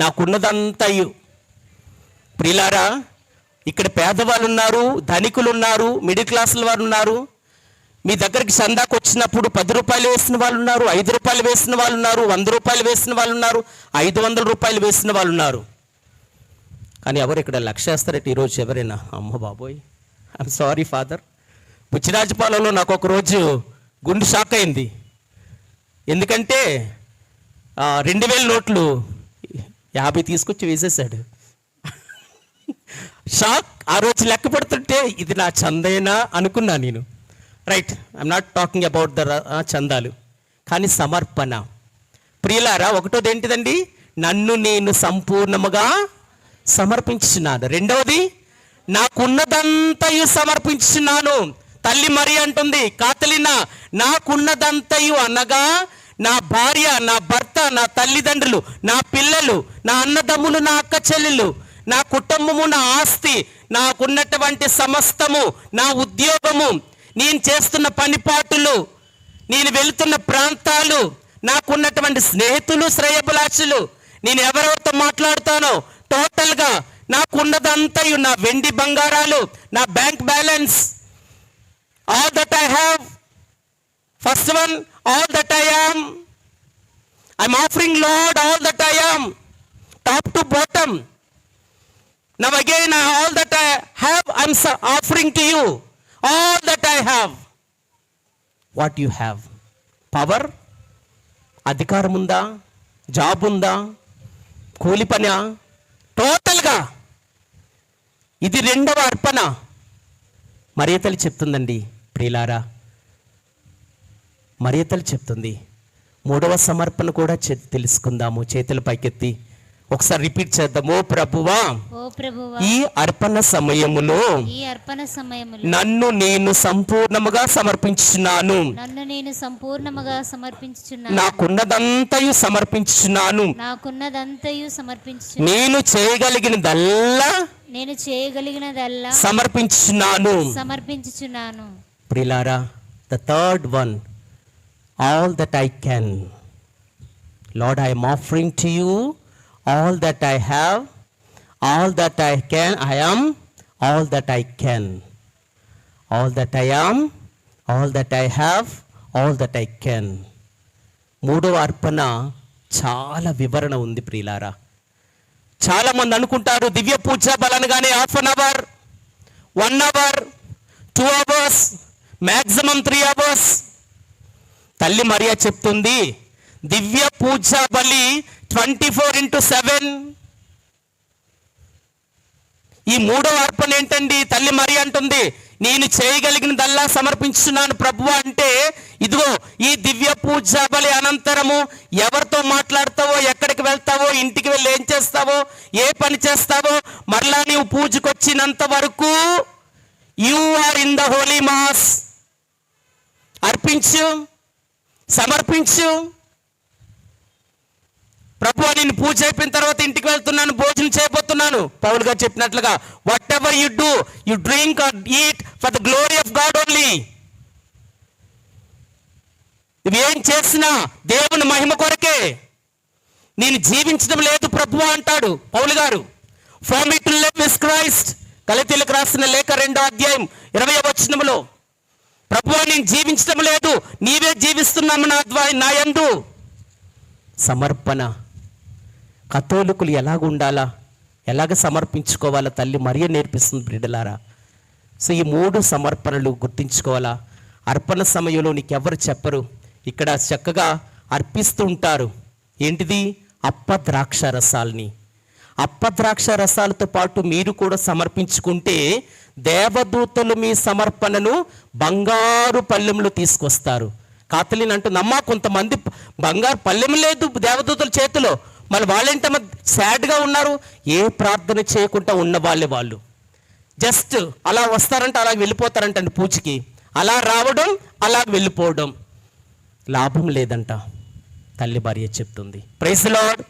నాకున్నదంతయు. ప్రియులారా, ఇక్కడ పేదవాళ్ళు ఉన్నారు, ధనికులు ఉన్నారు, మిడిల్ క్లాసుల వారు ఉన్నారు. మీ దగ్గరికి చందాకు వచ్చినప్పుడు 10 రూపాయలు వేసిన వాళ్ళు ఉన్నారు, 5 రూపాయలు వేసిన వాళ్ళు ఉన్నారు, 100 రూపాయలు వేసిన వాళ్ళు ఉన్నారు, 500 రూపాయలు వేసిన వాళ్ళు ఉన్నారు. కానీ ఎవరు ఇక్కడ లక్ష వేస్తారట ఈరోజు ఎవరైనా? అమ్మ బాబోయ్, ఐఎమ్ సారీ ఫాదర్. బుచ్చిరాజపాలెంలో నాకు ఒక రోజు గుండు షాక్ అయింది. ఎందుకంటే 2000 నోట్లు 50 తీసుకొచ్చి వేసేసాడు. షాక్. ఆ రోజు లెక్క పెడుతుంటే ఇది నా చందేనా అనుకున్నా నేను. Right, I'm not talking about the చందాలు, కానీ సమర్పణ. ప్రియులారా, ఒకటోది ఏంటిదండి? నన్ను నేను సంపూర్ణముగా సమర్పించుచున్నాను. రెండవది, నాకున్నదంతయు సమర్పించుచున్నాను. తల్లి మరి అంటుంది, కాతలిన నాకున్నదంతయు అనగా నా భార్య, నా భర్త, నా తల్లిదండ్రులు, నా పిల్లలు, నా అన్నదమ్ములు, నా అక్క చెల్లెలు, నా కుటుంబము, నా ఆస్తి, నాకున్నటువంటి సమస్తము, నా ఉద్యోగము, నేను చేస్తున్న పనిపాటులు, నేను వెళుతున్న ప్రాంతాలు, నాకున్నటువంటి స్నేహితులు, శ్రేయభిలాషులు, నేను ఎవరెవరితో మాట్లాడుతానో టోటల్గా నాకున్నదంతయు, నా వెండి బంగారాలు, నా bank balance, all that I have. First one, all that I am. I'm offering lord all that I am, top to bottom. Now again, all that I have, I'm offering to you. All that I have. What you have? Power? అధికారం ఉందా? Job ఉందా? కూలి పనా? టోటల్గా ఇది రెండవ అర్పణ. మరియ తల్లి చెప్తుందండి ప్రియులారా, మరియ తల్లి చెప్తుంది. మూడవ సమర్పణ కూడా తెలుసుకుందాము. చేతుల పైకెత్తి ఒకసారి రిపీట్ చేద్దాం. ఓ ప్రభువా, ఓ ప్రభువా, ఈ అర్పణ సమయములో ఈ అర్పణ సమయములో నన్ను నేను సంపూర్ణముగా సమర్పించుచున్నాను. నన్ను నేను సంపూర్ణముగా సమర్పించుచున్నాను. నాకున్నదంతయు సమర్పించుచున్నాను. నాకున్నదంతయు సమర్పించుచున్నాను. నేను చేయగలిగినదల్లా సమర్పించుచున్నాను. సమర్పించుచున్నాను. ప్రియులారా, the third one, all that I can. Lord, I am offering to you all that I have, all that I can, I am, all that I can, all that I am, all that I have, all that I can. మూడవ అర్పణ చాలా వివరణ ఉంది ప్రియులారా. చాలా మంది అనుకుంటారు దివ్య పూజ బలనగానే 1/2 hour, 1 hour, 2 hours, maximum 3 hours. తల్లి మరియ చెప్తుంది, దివ్య పూజ బలి 24/7. ఈ మూడవ అర్పణ ఏంటండి? తల్లి మరి అంటుంది, నేను చేయగలిగినదల్లా సమర్పించున్నాను ప్రభువా అంటే, ఇదిగో ఈ దివ్య పూజ బలి అనంతరము ఎవరితో మాట్లాడతావో, ఎక్కడికి వెళ్తావో, ఇంటికి వెళ్ళి ఏం చేస్తావో, ఏ పని చేస్తావో, మరలా నీవు పూజకు వచ్చినంత వరకు you are in the holy mass. అర్పించు, సమర్పించు. ప్రభువా, నేను పూజ అయిపోయిన తర్వాత ఇంటికి వెళ్తున్నాను, భోజనం చేయబోతున్నాను. పౌలు గారు చెప్పినట్లుగా, what ever you do, you drink are eat for the glory of God only. నువ్వు ఏం చేసినా దేవుని మహిమ కొరకే. నేను జీవించడం లేదు ప్రభువా అంటాడు పౌలు గారు. For me to live is Christ. గలతీయులకు రాసిన లేఖ 2వ అధ్యాయం 20వ వచనములో, ప్రభువా నేను జీవించడం లేదు, నీవే జీవిస్తున్నాము నా యందు. సమర్పణ. కథోలికులు ఎలాగ ఉండాలా, ఎలాగ సమర్పించుకోవాలా తల్లి మరియ నేర్పిస్తుంది బిడ్డలారా. సో ఈ 3 సమర్పణలు గుర్తించుకోవాలా. అర్పణ సమయంలో నీకెవరు చెప్పరు, ఇక్కడ చక్కగా అర్పిస్తూ ఉంటారు. ఏంటిది? అప్పద్రాక్ష రసాలని. అప్పద్రాక్ష రసాలతో పాటు మీరు కూడా సమర్పించుకుంటే దేవదూతలు మీ సమర్పణను బంగారు పళ్ళెంలో తీసుకొస్తారు. కాతలిన్ అంటుంది, అమ్మా కొంతమంది బంగారు పళ్ళెం లేదు దేవదూతల చేతిలో, మళ్ళీ వాళ్ళేంటమ్మా సాడ్గా ఉన్నారు. ఏ ప్రార్థన చేయకుండా ఉన్న వాళ్ళు జస్ట్ అలా వస్తారంటే అలా వెళ్ళిపోతారంటండి పూజకి. అలా రావడం, అలా వెళ్ళిపోవడం. లాభం లేదంట. తల్లి భార్య చెప్తుంది. Praise the lord.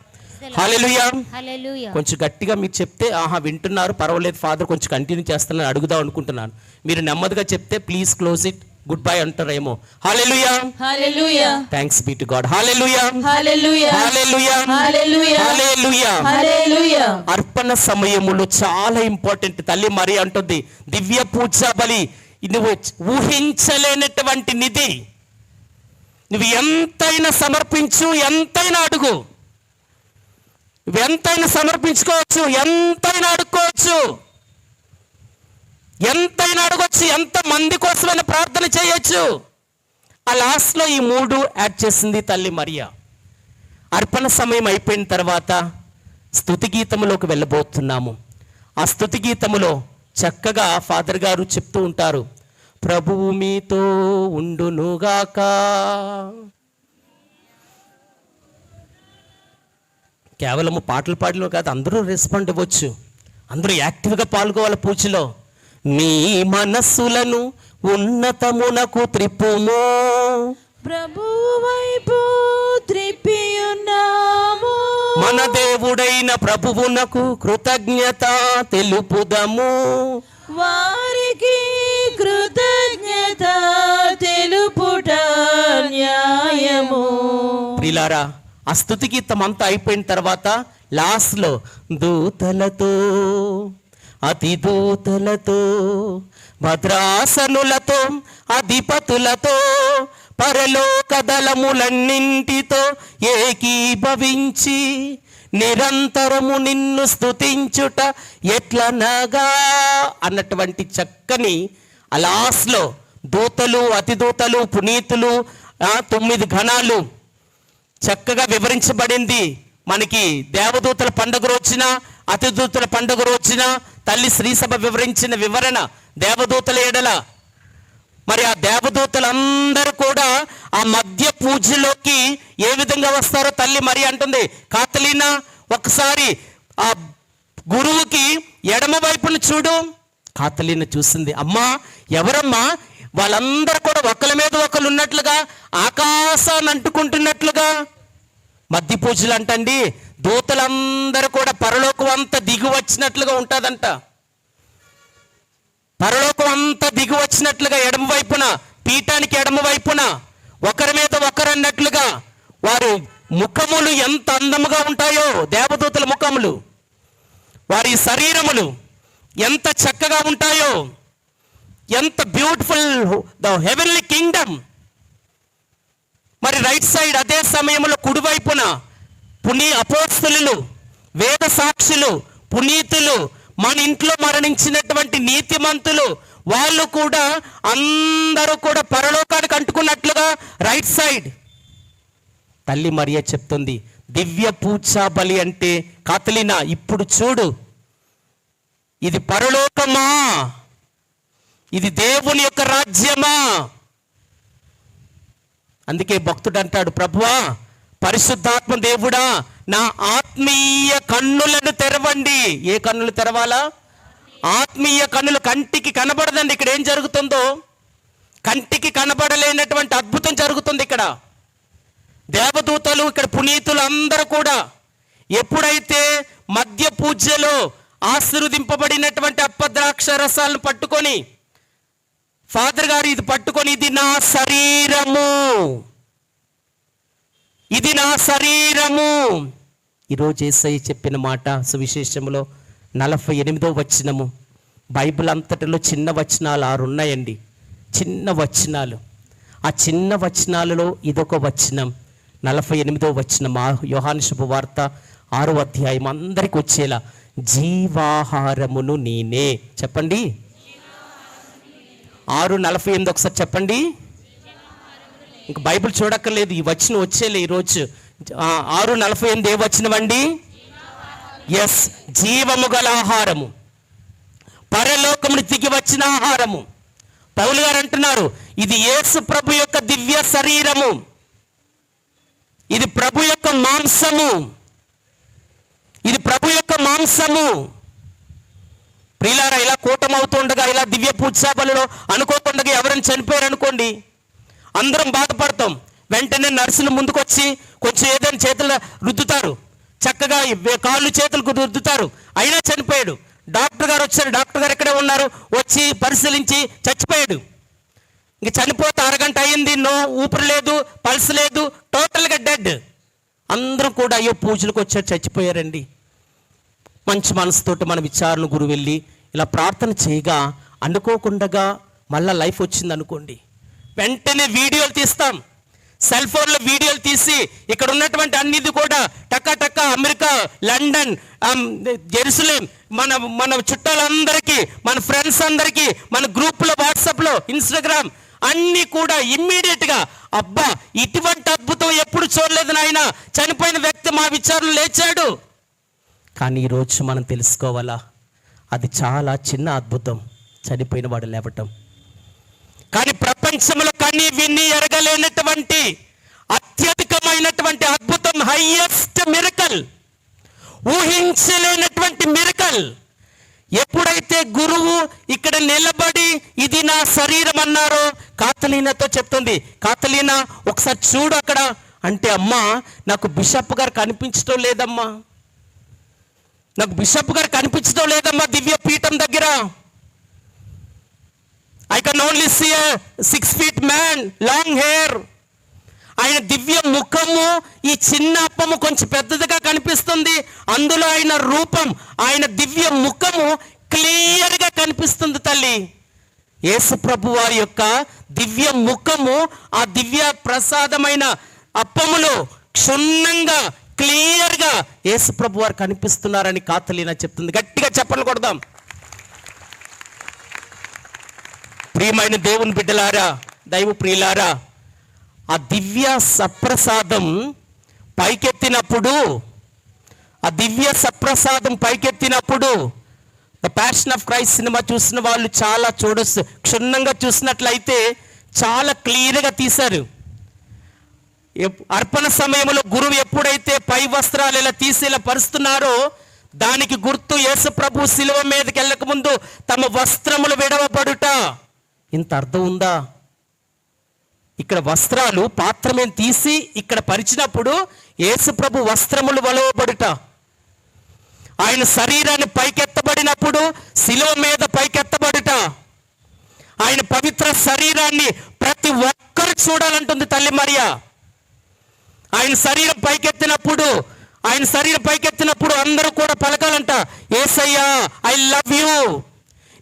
Hallelujah. Hallelujah. కొంచెం గట్టిగా మీరు చెప్తే ఆహా వింటున్నారు, పర్వాలేదు ఫాదర్ కొంచెం కంటిన్యూ చేస్తానని అడుగుదాం అనుకుంటున్నాను. మీరు నెమ్మదిగా చెప్తే please close it, good bye అంటారేమో. Hallelujah. Hallelujah. Thanks be to God. Hallelujah. Hallelujah. Hallelujah. Hallelujah. Hallelujah. Hallelujah. అర్పణ సమయములో చాలా ఇంపార్టెంట్. తల్లి మరి అంటుంది దివ్య పూజ బలి నువ్వు ఊహించలేనటువంటి నిధి. నువ్వు ఎంతైనా సమర్పించు, ఎంతైనా అడుగు, నువ్వు ఎంతైనా సమర్పించుకోవచ్చు, ఎంతైనా అడుక్కోవచ్చు, ఎంతైనా అడగొచ్చు, ఎంత మంది కోసమైనా ప్రార్థన చేయొచ్చు. ఆ లాస్ట్లో ఈ 3 యాడ్ చేసింది తల్లి మరియా. అర్పణ సమయం అయిపోయిన తర్వాత స్తుతి గీతములోకి వెళ్ళబోతున్నాము. ఆ స్తుతి గీతములో చక్కగా ఫాదర్ గారు చెప్తూ ఉంటారు, ప్రభువు మీతో ఉండునుగాక. కేవలము పాటలు పాడలో కాదు, అందరూ రెస్పాండ్ అవ్వచ్చు, అందరూ యాక్టివ్గా పాల్గొవాలి పూజలో. మీ మనస్సులను ఉన్నతమునకు త్రిప్పుము, ప్రభువు వైపు త్రిప్పియున్నాము, మన దేవుడైన ప్రభువునకు కృతజ్ఞత తెలుపుదము, వారికి కృతజ్ఞత తెలుపుట న్యాయము. ప్రియులారా, ఆ స్తుతి గీతం అంతా అయిపోయిన తర్వాత లాస్ట్లో దూతలతో అతి దూతలతో భద్రాసనులతో అధిపతులతో పరలోక దళములన్నింటితో ఏకీభవించి నిరంతరము నిన్ను స్తుతించుట ఎట్లనగా అన్నటువంటి చక్కని ఆ లాస్ట్లో దూతలు, అతిదూతలు, పునీతులు, 9 గణాలు చక్కగా వివరించబడింది. మనకి దేవదూతల పండుగ రోజున, అతిదూతల పండుగ రోజున తల్లి శ్రీసభ వివరించిన వివరణ దేవదూతల ఎడల. మరి ఆ దేవదూతలందరూ కూడా ఆ మధ్య పూజలోకి ఏ విధంగా వస్తారో తల్లి మరి అంటుంది. కాతలీనా ఒకసారి ఆ గురువుకి ఎడమ వైపును చూడు. కాతలీన చూసింది, అమ్మా ఎవరమ్మా వాళ్ళందరూ కూడా ఒకరి మీద ఒకరు ఉన్నట్లుగా ఆకాశాన్ని అంటుకుంటున్నట్లుగా. మధ్య పూజలు అంటండి దూతలందరూ కూడా పరలోకం అంతా దిగి వచ్చినట్లుగా ఉంటుందంట. పరలోకం అంతా దిగి వచ్చినట్లుగా ఎడమ వైపున, పీఠానికి ఎడమ వైపున ఒకరి మీద ఒకరు అన్నట్లుగా వారి ముఖములు ఎంత అందముగా ఉంటాయో, దేవదూతల ముఖములు, వారి శరీరములు ఎంత చక్కగా ఉంటాయో, ఎంత బ్యూటిఫుల్ ద హెవెన్లీ కింగ్డమ్. మరి రైట్ సైడ్ అదే సమయంలో కుడివైపున అపోస్తలులు, వేద సాక్షులు, పునీతులు, మన ఇంట్లో మరణించినటువంటి నీతిమంతులు, వాళ్ళు కూడా అందరూ కూడా పరలోకానికి అంటుకున్నట్లుగా రైట్ సైడ్. తల్లి మరియ చెప్తుంది దివ్య పూజా బలి అంటే కాతలీనా ఇప్పుడు చూడు, ఇది పరలోకమా, ఇది దేవుని యొక్క రాజ్యమా. అందుకే భక్తుడు అంటాడు, ప్రభువా పరిశుద్ధాత్మ దేవుడా నా ఆత్మీయ కన్నులను తెరవండి. ఏ కన్నులు తెరవాలా? ఆత్మీయ కన్నులు. కంటికి కనబడదండి ఇక్కడ ఏం జరుగుతుందో, కంటికి కనబడలేనటువంటి అద్భుతం జరుగుతుంది ఇక్కడ. దేవదూతలు, ఇక్కడ పునీతులు అందరూ కూడా ఎప్పుడైతే మధ్య పూజలో ఆశీర్వదింపబడినటువంటి అప్పద్రాక్ష రసాలను పట్టుకొని ఫాదర్ గారు ఇది పట్టుకొని, ఇది నా శరీరము, ఇది నా శరీరము. ఈరోజు యేసయ్య చెప్పిన మాట సువిశేషములో 48వ వచనము. బైబిల్ అంతటిలో చిన్న వచనాలు 6 ఉన్నాయండి, చిన్న వచనాలు. ఆ చిన్న వచనాలలో ఇదొక వచనం, 48వ వచనం. యోహాను శుభవార్త 6వ అధ్యాయం అందరికి వచ్చేలా, జీవాహారమును నేనే. చెప్పండి 6:48 ఒకసారి చెప్పండి. ఇంక బైబిల్ చూడక్కర్లేదు, ఈ వచనం వచ్చేలే ఈరోజు. 6:48 ఏ వచనం అండి? ఎస్, జీవము గల ఆహారము, పరలోకమును దిగి వచ్చిన ఆహారము. పౌలు గారు అంటున్నారు ఇది యేసు ప్రభు యొక్క దివ్య శరీరము, ఇది ప్రభు యొక్క మాంసము, ఇది ప్రభు యొక్క మాంసము. ప్రియులారా, ఇలా కూటమవుతుండగా, ఇలా దివ్య పూజా బలిలో అనుకోకుండా ఎవరైనా చనిపోయారు అనుకోండి, అందరం బాధపడతాం. వెంటనే నర్సులు ముందుకు వచ్చి కొంచెం ఏదైనా చేతులు రుద్దుతారు, చక్కగా కాళ్ళు చేతులకు రుద్దుతారు, అయినా చనిపోయాడు. డాక్టర్ గారు వచ్చారు, డాక్టర్ గారు ఎక్కడే ఉన్నారు, వచ్చి పరిశీలించి చచ్చిపోయాడు. ఇంక చనిపోతే అరగంట అయింది, ఊపిరి లేదు, పల్స్ లేదు, టోటల్గా డెడ్. అందరం కూడా అయ్యో పూజలకు వచ్చారు, చచ్చిపోయారండి. మంచి మనసుతోటి మన విచారణ గురు వెళ్ళి ఇలా ప్రార్థన చేయగా అనుకోకుండా మళ్ళీ లైఫ్ వచ్చింది అనుకోండి, వెంటనే వీడియోలు తీస్తాం, సెల్ ఫోన్లో వీడియోలు తీసి ఇక్కడ ఉన్నటువంటి అన్నిది కూడా టక్క అమెరికా, లండన్, జెరూసలేం, మన చుట్టాలందరికీ, మన ఫ్రెండ్స్ అందరికీ, మన గ్రూప్లో, వాట్సాప్లో, ఇన్స్టాగ్రామ్ అన్నీ కూడా ఇమ్మీడియట్గా అబ్బా ఇటువంటి అద్భుతం ఎప్పుడు చూడలేదు నాయన, చనిపోయిన వ్యక్తి మా విచారణ లేచాడు. కానీ ఈరోజు మనం తెలుసుకోవాలా, అది చాలా చిన్న అద్భుతం, చనిపోయిన వాడు లేవటం. కానీ ప్రపంచంలో కన్నీ విన్ని ఎరగలేనటువంటి అత్యధికమైనటువంటి అద్భుతం, హైయెస్ట్ మిరకల్, ఊహించలేనటువంటి మిరకల్. ఎప్పుడైతే గురువు ఇక్కడ నిలబడి ఇది నా శరీరం అన్నారో కాతలీనాతో చెప్తుంది, కాతలీనా ఒకసారి చూడు అక్కడ అంటే, అమ్మా నాకు బిషప్ గారు కనిపించడం లేదమ్మా, నాకు బిషప్ గారు కనిపించడం లేదమ్మా దివ్య పీఠం దగ్గర. I can only see a 6 feet man, long hair. ఆయన దివ్య ముఖము ఈ చిన్న అప్పము కొంచెం పెద్దదిగా కనిపిస్తుంది, అందులో ఆయన రూపం, ఆయన దివ్య ముఖము క్లియర్గా కనిపిస్తుంది తల్లి. యేసు ప్రభు వారి యొక్క దివ్య ముఖము ఆ దివ్య ప్రసాదమైన అప్పములో క్షుణ్ణంగా క్లియర్గా యేసు ప్రభు వారు కనిపిస్తున్నారని కాతలీనా చెప్తుంది. గట్టిగా చెప్పలు కొడదాం. ప్రియమైన దేవుని బిడ్డలారా, దైవ ప్రియులారా, ఆ దివ్య సప్రసాదం పైకెత్తినప్పుడు, ఆ దివ్య సప్రసాదం పైకెత్తినప్పుడు, the passion of Christ cinema చూసిన వాళ్ళు చాలా చూడొచ్చు, క్షుణ్ణంగా చూసినట్లయితే చాలా క్లియర్గా తీశారు. అర్పణ సమయంలో గురువు ఎప్పుడైతే పై వస్త్రాలు ఇలా తీసి ఇలా పరుస్తున్నారో దానికి గుర్తు యేసు ప్రభు శిలువ మీదకి వెళ్ళక ముందు తమ వస్త్రములు విడవబడుట. ఇంత అర్థం ఉందా? ఇక్కడ వస్త్రాలు పాత్రమేం తీసి ఇక్కడ పరిచినప్పుడు యేసు ప్రభు వస్త్రములు వలవబడుట, ఆయన శరీరాన్ని పైకెత్తబడినప్పుడు శిలువ మీద పైకెత్తబడుట, ఆయన పవిత్ర శరీరాన్ని ప్రతి ఒక్కరు చూడాలంటుంది తల్లి మరియా. ఆయన శరీరం పైకెత్తినప్పుడు అందరూ కూడా పలకాలంట, యేసయ్యా ఐ లవ్ యూ,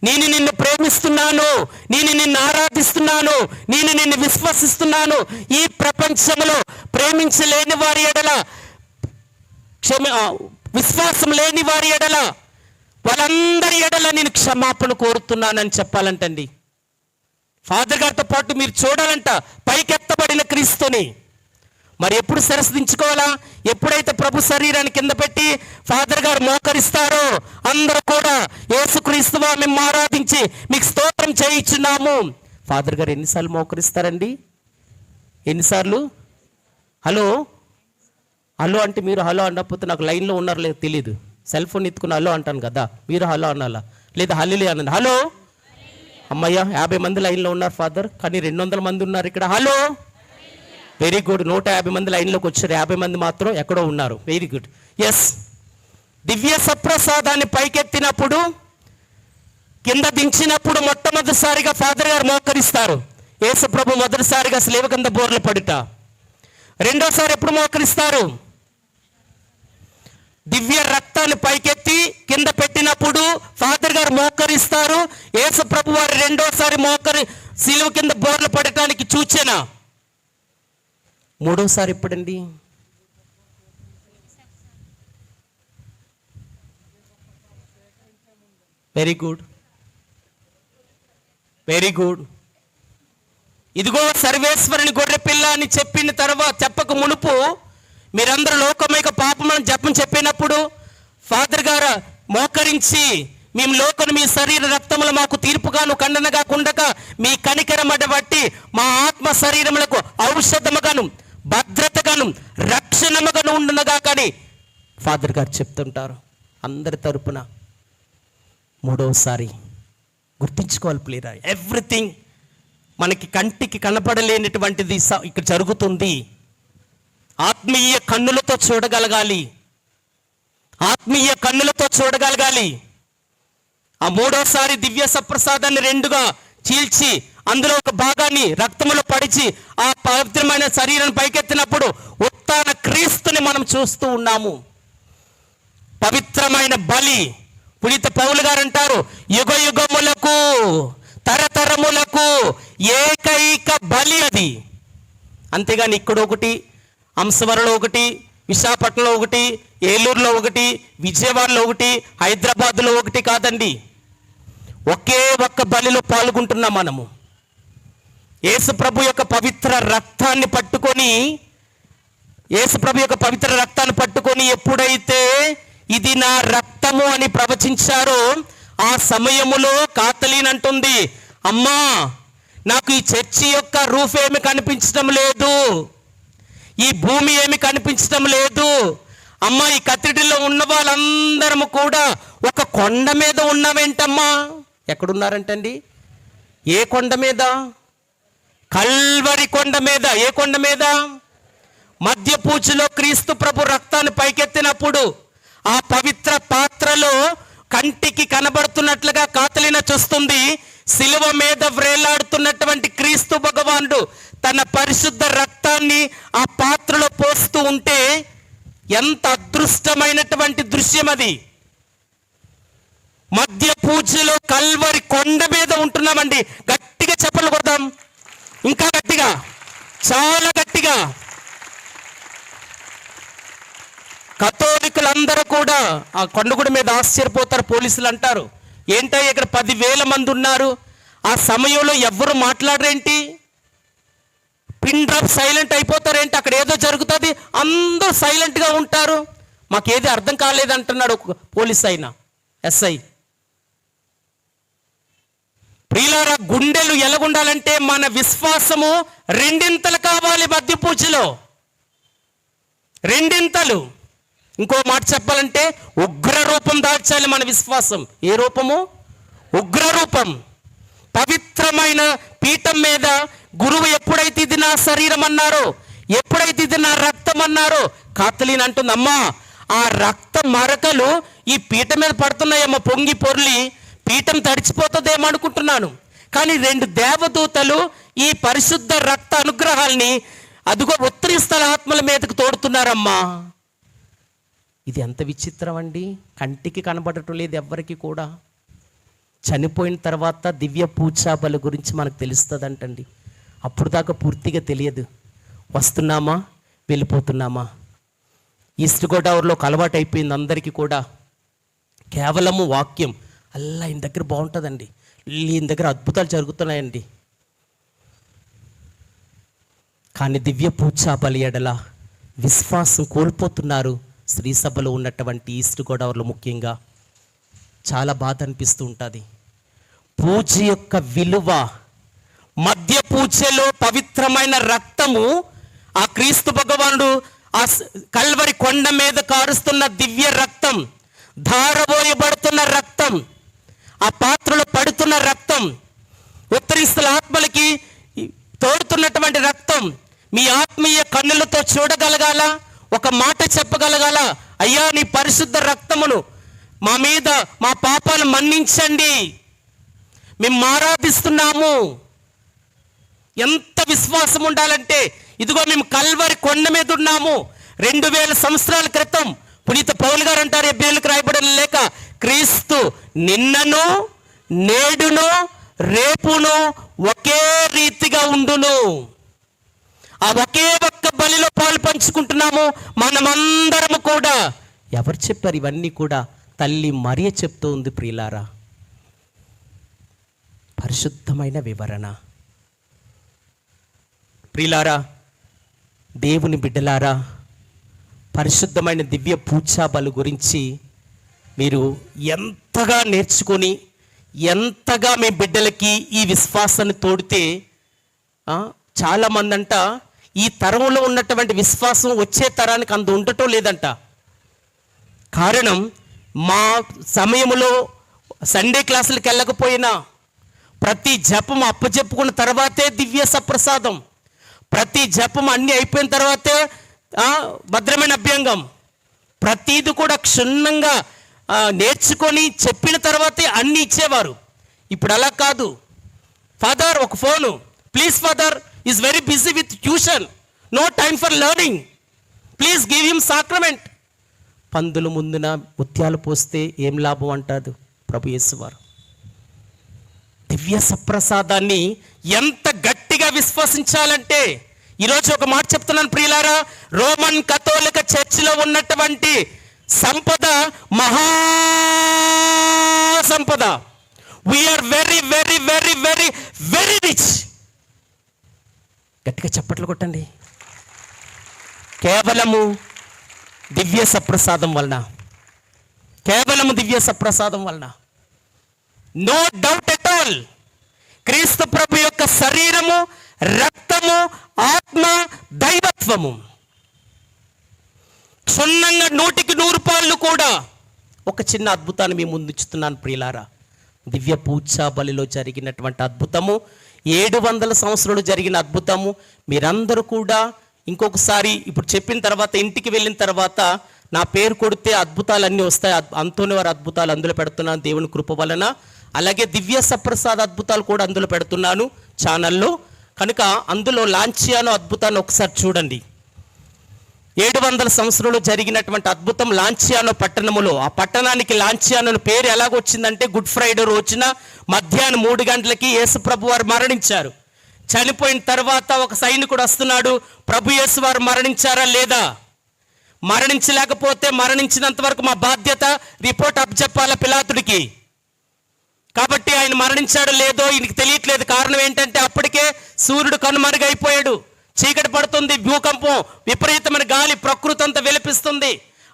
నేను నిన్ను ప్రేమిస్తున్నాను, నేను నిన్ను ఆరాధిస్తున్నాను, నేను నిన్ను విశ్వసిస్తున్నాను. ఈ ప్రపంచంలో ప్రేమించలేని వారి ఎడల, విశ్వాసం లేని వారి ఎడల, వాళ్ళందరి ఎడల నేను క్షమాపణ కోరుతున్నానని చెప్పాలంటండి. ఫాదర్ గారితో పాటు మీరు చూడాలంట పైకెత్తబడిన క్రీస్తుని. మరి ఎప్పుడు శిరస్సు దించుకోవాలా? ఎప్పుడైతే ప్రభు శరీరాన్ని కింద పెట్టి ఫాదర్ గారు మోకరిస్తారో అందరూ కూడా యేసుక్రీస్తువా మేము ఆరాధించి మీకు స్తోత్రం చేయించున్నాము. ఫాదర్ గారు ఎన్నిసార్లు మోకరిస్తారండి? ఎన్నిసార్లు? హలో హలో అంటే మీరు హలో అనకపోతే నాకు లైన్లో ఉన్నారో లేదో తెలియదు. సెల్ ఫోన్ ఎత్తుకుని హలో అంటాను కదా, మీరు హలో అనాలా లేదా హల్లేలూయా అనండి. హలో అమ్మయ్య 50 మంది లైన్లో ఉన్నారు ఫాదర్, కానీ 200 మంది ఉన్నారు ఇక్కడ. Hello very good. 150 మంది లైన్లోకి వచ్చారు, 50 మంది మాత్రం ఎక్కడో ఉన్నారు. Very good. ఎస్, దివ్య సప్రసాదాన్ని పైకెత్తినప్పుడు కింద దించినప్పుడు మొట్టమొదటిసారిగా ఫాదర్ గారు మోకరిస్తారు. యేసు ప్రభు మొదటిసారిగా శిలువ కింద బోర్లు పడుట. రెండోసారి ఎప్పుడు మోకరిస్తారు? దివ్య రక్తాన్ని పైకెత్తి కింద పెట్టినప్పుడు ఫాదర్ గారు మోకరిస్తారు. యేసు ప్రభు వారు రెండోసారి శిలువ కింద బోర్లు పడటానికి సూచన. మూడోసారి ఎప్పుడండి? Very good, very good. ఇదిగో సర్వేశ్వరుని గొర్రె పిల్ల అని చెప్పిన తర్వాత చెప్పక మునుపు మీరందరూ లోకమైక పాపమని జపం చెప్పినప్పుడు ఫాదర్ గారు మోకరించి మేము లోకను మీ శరీర రక్తములు మాకు తీర్పుగాను ఖండనగా కుండగా మీ కనికరమట బట్టి మా ఆత్మ శరీరములకు ఔషధముగాను భద్రతగాను రక్షణముగాను ఉండునగా కానీ ఫాదర్ గారు చెప్తుంటారు అందరి తరపున. మూడవసారి గుర్తించుకోవాలి ప్లీరా, ఎవ్రీథింగ్ మనకి కంటికి కనపడలేనటువంటిది ఇక్కడ జరుగుతుంది. ఆత్మీయ కన్నులతో చూడగలగాలి, ఆత్మీయ కన్నులతో చూడగలగాలి. ఆ మూడోసారి దివ్య సప్రసాదాన్ని రెండుగా చీల్చి అందులో ఒక భాగాన్ని రక్తములో పడిచి ఆ పవిత్రమైన శరీరాన్ని పైకెత్తినప్పుడు ఉత్థాన క్రీస్తుని మనం చూస్తూ ఉన్నాము. పవిత్రమైన బలి. పునీత పౌలు గారు అంటారు, యుగ యుగములకు తరతరములకు ఏకైక బలి అది. అంతేగాని ఇక్కడ ఒకటి, అంశవరంలో ఒకటి, విశాఖపట్నంలో ఒకటి, ఏలూరులో ఒకటి, విజయవాడలో ఒకటి, హైదరాబాద్లో ఒకటి కాదండి. ఒకే ఒక్క బలిలో పాల్గొంటున్నాం మనము. యేసుప్రభు యొక్క పవిత్ర రక్తాన్ని పట్టుకొని ఎప్పుడైతే ఇది నా రక్తము అని ప్రవచించారో ఆ సమయములో కాతలీన్ అంటుంది, అమ్మా నాకు ఈ చర్చి యొక్క రూఫ్ ఏమి కనిపించడం లేదు, ఈ భూమి ఏమి కనిపించడం లేదు, అమ్మ ఈ కథీడ్రల్లో ఉన్న వాళ్ళందరము కూడా ఒక కొండ మీద ఉన్నామేంటమ్మా. ఎక్కడున్నారంటండి? ఏ కొండ మీద? కల్వరి కొండ మీద. ఏ కొండ మీద? మధ్యపూజలో క్రీస్తు ప్రభు రక్తాన్ని పైకెత్తినప్పుడు ఆ పవిత్ర పాత్రలో కంటికి కనబడుతున్నట్లుగా కాతలిన చూస్తుంది. శిలువ మీద వ్రేలాడుతున్నటువంటి క్రీస్తు భగవానుడు తన పరిశుద్ధ రక్తాన్ని ఆ పాత్రలో పోస్తూ ఉంటే ఎంత అదృష్టమైనటువంటి దృశ్యం అది. మధ్య పూజలో కల్వరి కొండ మీద ఉంటున్నామండి. గట్టిగా చప్పట్లు కొడదాం, ఇంకా గట్టిగా, చాలా గట్టిగా. కథోలికులందరూ కూడా ఆ కొండగుడి మీద ఆశ్చర్యపోతారు. పోలీసులు అంటారు, ఏంటో ఇక్కడ 10,000 మంది ఉన్నారు, ఆ సమయంలో ఎవ్వరు మాట్లాడరేంటి, పిన్ డ్రాప్ సైలెంట్ అయిపోతారేంటి, అక్కడ ఏదో జరుగుతుంది అందరూ సైలెంట్గా ఉంటారు, మాకేది అర్థం కాలేదంటున్నాడు పోలీస్ అయినా, ఎస్ఐ. ప్రియులారా, గుండెలు ఎలాగుండాలంటే మన విశ్వాసము రెండింతలు కావాలి. మధ్య పూజలో రెండింతలు. ఇంకో మాట చెప్పాలంటే ఉగ్ర రూపం దాల్చాలి మన విశ్వాసం. ఏ రూపము? ఉగ్ర రూపం. పవిత్రమైన పీఠం మీద గురువు ఎప్పుడైతే ఇది నా శరీరం అన్నారో, ఎప్పుడైతే ఇది నా రక్తం అన్నారో, కాతలీన్ అంటుంది, అమ్మా ఆ రక్త మరకలు ఈ పీఠం మీద పడుతున్నాయమ్మా, పొంగి పొర్లి పీఠం తడిచిపోతుందేమో అనుకుంటున్నాను. కానీ 2 దేవదూతలు ఈ పరిశుద్ధ రక్త అనుగ్రహాల్ని అదిగో ఉత్తరీస్థల ఆత్మల మీదకు తోడుతున్నారమ్మా. ఇది ఎంత విచిత్రం అండి. కంటికి కనబడటం లేదు ఎవ్వరికి కూడా. చనిపోయిన తర్వాత దివ్య పూజా బలి గురించి మనకు తెలుస్తుందంటండి. అప్పుడు దాకా పూర్తిగా తెలియదు. వస్తున్నామా, వెళ్ళిపోతున్నామా. ఈస్ట్ గోదావరిలోకి అలవాటు అయిపోయింది అందరికీ కూడా. కేవలము వాక్యం అల్లా ఈయన దగ్గర బాగుంటుందండి, ఈయన దగ్గర అద్భుతాలు జరుగుతున్నాయండి. కానీ దివ్య పూజా బలి ఎడల విశ్వాసం కోల్పోతున్నారు శ్రీ సభలో ఉన్నటువంటి ఈస్ట్ గోదావరిలో. ముఖ్యంగా చాలా బాధ అనిపిస్తూ ఉంటుంది. పూజ యొక్క విలువ, మధ్య పూజలో పవిత్రమైన రక్తము, ఆ క్రీస్తు భగవానుడు ఆ కల్వరి కొండ మీద కారుస్తున్న దివ్య రక్తం, ధారబోయబడుతున్న రక్తం, ఆ పాత్రలో పడుతున్న రక్తం, ఉత్తరీస్తుల ఆత్మలకి తోడుతున్నటువంటి రక్తం. మీ ఆత్మీయ కన్నులతో చూడగలగాల, ఒక మాట చెప్పగలగాల, అయ్యా నీ పరిశుద్ధ రక్తమును మా మీద, మా పాపాలు మన్నించండి, మేము ఆరాధిస్తున్నాము. ఎంత విశ్వాసం ఉండాలంటే, ఇదిగో మేము కల్వరి కొండ మీద ఉన్నాము. 2000 సంవత్సరాల క్రితం పునీత పౌలు గారు అంటారు, ఎబ్రేయులకు రాయబడిన లేఖ, క్రీస్తు నిన్నను నేడును రేపును ఒకే రీతిగా ఉండును. ఆ ఒకే ఒక్క బలిలో పాలు పంచుకుంటున్నాము మనమందరము కూడా. ఎవరు చెప్పారు ఇవన్నీ కూడా? తల్లి మరియ చెప్తూ ఉంది ప్రియులారా. పరిశుద్ధమైన వివరణ. ప్రియులారా, దేవుని బిడ్డలారా, పరిశుద్ధమైన దివ్య పూజా బలి గురించి మీరు ఎంతగా నేర్చుకొని, ఎంతగా మీ బిడ్డలకి ఈ విశ్వాసాన్ని తోడితే, చాలామంది అంట ఈ తరంలో ఉన్నటువంటి విశ్వాసం వచ్చే తరానికి అంత ఉండటం లేదంట. కారణం, మా సమయంలో సండే క్లాసులకు వెళ్ళకపోయినా, ప్రతి జపం అప్పచెప్పుకున్న తర్వాతే దివ్య సప్రసాదం, ప్రతి జపం అన్నీ అయిపోయిన తర్వాతే భద్రమైన అభ్యంగం, ప్రతీది కూడా క్షుణ్ణంగా నేర్చుకొని చెప్పిన తర్వాతే అన్నీ ఇచ్చేవారు. ఇప్పుడు అలా కాదు. ఫాదర్ ఒక phone, please Father is very busy with tuition, no time for learning, please give him sacrament. పందుల ముందున ముత్యాలు పోస్తే ఏం లాభం అంటారు ప్రభు యేసు వారు. దివ్య సప్రసాదాన్ని ఎంత గట్టిగా విశ్వసించాలంటే, ఈరోజు ఒక మాట చెప్తున్నాను ప్రియులారా, రోమన్ కథోలిక చర్చిలో ఉన్నటువంటి సంపద మహా సంపద. We are very very very very very rich. గట్టిగా చప్పట్లు కొట్టండి. కేవలము దివ్య సప్రసాదం వలన, కేవలము దివ్య సప్రసాదం వలన, నో డౌట్ ఎట్ ఆల్. క్రీస్తు ప్రభు యొక్క శరీరము, రక్తము, ఆత్మ, దైవత్వము క్షుణ్ణంగా 100% కూడా. ఒక చిన్న అద్భుతాన్ని మీ ముందుంచుతున్నాను ప్రియులారా. దివ్య పూజా బలిలో జరిగినటువంటి అద్భుతము, 700 సంవత్సరాలు జరిగిన అద్భుతము. మీరందరూ కూడా ఇంకొకసారి ఇప్పుడు చెప్పిన తర్వాత ఇంటికి వెళ్ళిన తర్వాత నా పేరు కొడితే అద్భుతాలన్నీ వస్తాయి. అంతోని వారి అద్భుతాలు అందులో పెడుతున్నాను దేవుని కృప వలన. అలాగే దివ్య సప్రసాద అద్భుతాలు కూడా అందులో పెడుతున్నాను ఛానల్లో. కనుక అందులో లాంఛియానో అద్భుతాన్ని ఒకసారి చూడండి. 700 సంవత్సరాలు జరిగినటువంటి అద్భుతం లాంఛియానో పట్టణములో. ఆ పట్టణానికి లాంఛియానో పేరు ఎలాగొచ్చిందంటే, గుడ్ ఫ్రైడే రోజున మధ్యాహ్నం 3 గంటలకి యేసు ప్రభు వారు మరణించారు. చనిపోయిన తర్వాత ఒక సైనికుడు వస్తున్నాడు, ప్రభు యేసు వారు మరణించారా లేదా, మరణించలేకపోతే మరణించినంత వరకు మా బాధ్యత రిపోర్ట్ అప్పచెప్పాలా పిలాతుడికి. కాబట్టి ఆయన మరణించాడో లేదో ఈయనకి తెలియట్లేదు. కారణం ఏంటంటే అప్పటికే సూర్యుడు కనుమరుగైపోయాడు, చీకటి పడుతుంది, భూకంపం, విపరీతమైన గాలి, ప్రకృతి అంతా విలపిస్తుంది.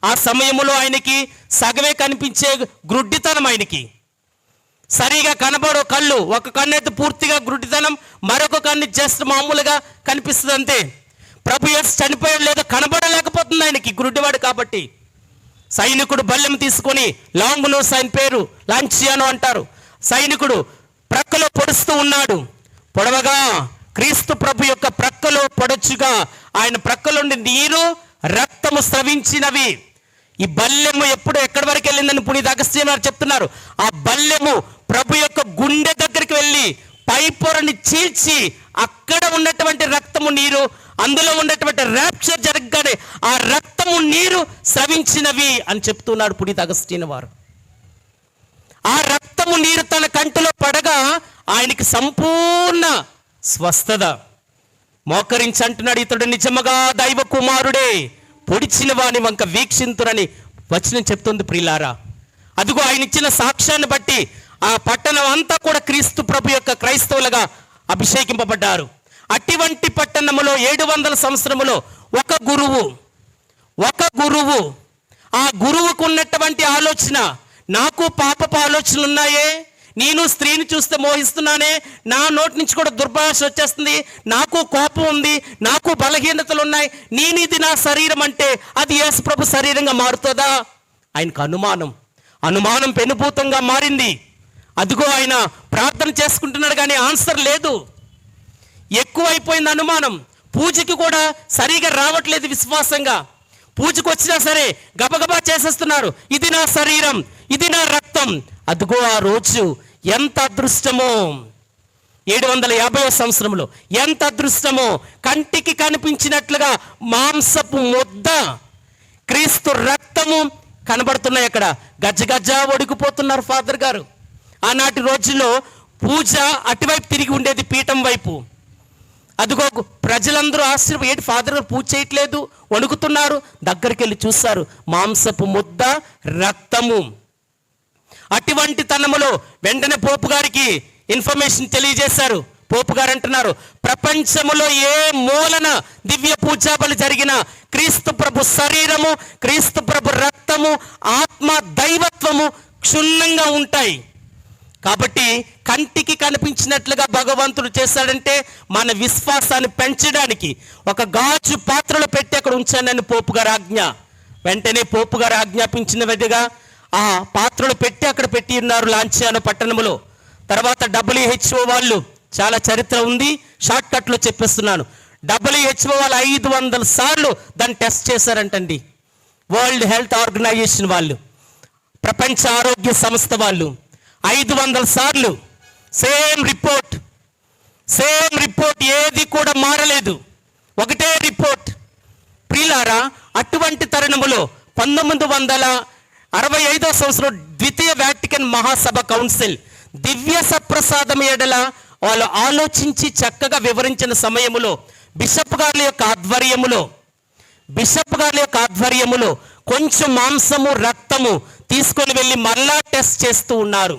ఆ సమయంలో ఆయనకి సగమే కనిపించే గ్రుడ్డితనం, ఆయనకి సరిగా కనబడో కళ్ళు, ఒక కన్ను అయితే పూర్తిగా గ్రుడ్డితనం, మరొక కన్ను జస్ట్ మామూలుగా కనిపిస్తుంది అంతే. ప్రభు యేసు చనిపోయాడు లేదో కనబడలేకపోతుంది ఆయనకి, గ్రుడ్డివాడు కాబట్టి. సైనికుడు బల్లెం తీసుకొని, లాంగ్ నోస్ ఆయన పేరు, లాంఛియానో అంటారు. సైనికుడు ప్రక్కలో పొడుస్తూ ఉన్నాడు. పొడవగా క్రీస్తు ప్రభు యొక్క ప్రక్కలో పొడచుగా ఆయన ప్రక్కలోండి నీరు, రక్తము స్రవించినవి. ఈ బల్లెము ఎప్పుడు ఎక్కడి వరకు వెళ్ళిందని పునీత అగస్త్యన్ గారు చెప్తున్నారు. ఆ బల్లెము ప్రభు యొక్క గుండె దగ్గరికి వెళ్ళి పై పొరని చీల్చి అక్కడ ఉన్నటువంటి రక్తము, నీరు, అందులో ఉన్నటువంటి ర్యాప్చర్ జరగగానే ఆ రక్తము, నీరు స్రవించినవి అని చెప్తున్నాడు పునీత అగస్త్యన్ వారు. ఆ రక్తము, నీరు తన కంటిలో పడగా ఆయనకి సంపూర్ణ స్వస్థత. మోకరించి అంటున్నాడు, ఇతడు నిజముగా దైవ కుమారుడే, పొడిచిన వాని వంక వీక్షింతురని వచనం చెప్తుంది ప్రియులారా. అదిగో ఆయన ఇచ్చిన సాక్ష్యాన్ని బట్టి ఆ పట్టణం అంతా కూడా క్రీస్తు ప్రభు యొక్క క్రైస్తవులుగా అభిషేకింపబడ్డారు. అటువంటి పట్టణములో 700 సంవత్సరములో ఒక గురువు, ఆ గురువుకు ఉన్నటువంటి ఆలోచన, నాకు పాపపు ఆలోచనలు ఉన్నాయే, నేను స్త్రీని చూస్తే మోహిస్తున్నానే, నా నోటి నుంచి కూడా దుర్భాష వచ్చేస్తుంది, నాకు కోపం ఉంది, నాకు బలహీనతలు ఉన్నాయి, నేను ఇది నా శరీరం అంటే అది యేసు ప్రభు శరీరంగా మారుతుందా? ఆయనకు అనుమానం పెనుభూతంగా మారింది. అదిగో ఆయన ప్రార్థన చేసుకుంటున్నాడు కానీ ఆన్సర్ లేదు. ఎక్కువైపోయింది అనుమానం. పూజకి కూడా సరిగా రావట్లేదు విశ్వాసంగా. పూజకు వచ్చినా సరే గబగబా చేసేస్తున్నారు, ఇది నా శరీరం, ఇది నా రక్తం. అదిగో ఆ రోజు ఎంత అదృష్టమో, 750వ సంవత్సరంలో ఎంత అదృష్టమో, కంటికి కనిపించినట్లుగా మాంసపు ముద్ద, క్రీస్తు రక్తము కనబడుతున్నాయి. అక్కడ గజ్జ ఒడిగిపోతున్నారు ఫాదర్ గారు. ఆనాటి రోజుల్లో పూజ అటువైపు తిరిగి ఉండేది, పీఠం వైపు. అదిగో ప్రజలందరూ ఆశ్చర్యం, ఏంటి ఫాదర్ గారు పూజ చేయట్లేదు, వణుకుతున్నారు. దగ్గరికి వెళ్ళి చూస్తారు, మాంసపు ముద్ద, రక్తము. అటువంటి తనములో వెంటనే పోపు గారికి ఇన్ఫర్మేషన్ తెలియజేశారు. పోపు గారు అంటున్నారు, ప్రపంచములో ఏ మూలన దివ్య పూజాబలి జరిగిన క్రీస్తు ప్రభు శరీరము, క్రీస్తు ప్రభు రక్తము, ఆత్మ, దైవత్వము క్షుణ్ణంగా ఉంటాయి. కాబట్టి కంటికి కనిపించినట్లుగా భగవంతుడు చేశాడంటే మన విశ్వాసాన్ని పెంచడానికి ఒక గాజు పాత్రలో పెట్టి అక్కడ ఉంచానని పోపు గారు ఆజ్ఞ. వెంటనే పోపు గారు ఆజ్ఞాపించిన విధంగా ఆ పాత్రలు పెట్టి అక్కడ పెట్టి ఉన్నారు లాంఛియానో పట్టణములో. తర్వాత WHO వాళ్ళు, చాలా చరిత్ర ఉంది, షార్ట్ కట్లో చెప్పేస్తున్నాను. WHO వాళ్ళు 500 సార్లు దాన్ని టెస్ట్ చేశారంటండి. వరల్డ్ హెల్త్ ఆర్గనైజేషన్ వాళ్ళు, ప్రపంచ ఆరోగ్య సంస్థ వాళ్ళు 500 సార్లు సేమ్ రిపోర్ట్, ఏది కూడా మారలేదు, ఒకటే రిపోర్ట్. ప్రియులారా, అటువంటి తరుణములో 1965 సంవత్సరం ద్వితీయ వాటికన్ మహాసభ కౌన్సిల్ దివ్య సప్రసాదం ఎడల వాళ్ళు ఆలోచించి చక్కగా వివరించిన సమయములో బిషప్ గారి యొక్క ఆధ్వర్యములో కొంచెం మాంసము రక్తము తీసుకొని వెళ్ళి మళ్ళా టెస్ట్ చేస్తూ ఉన్నారు.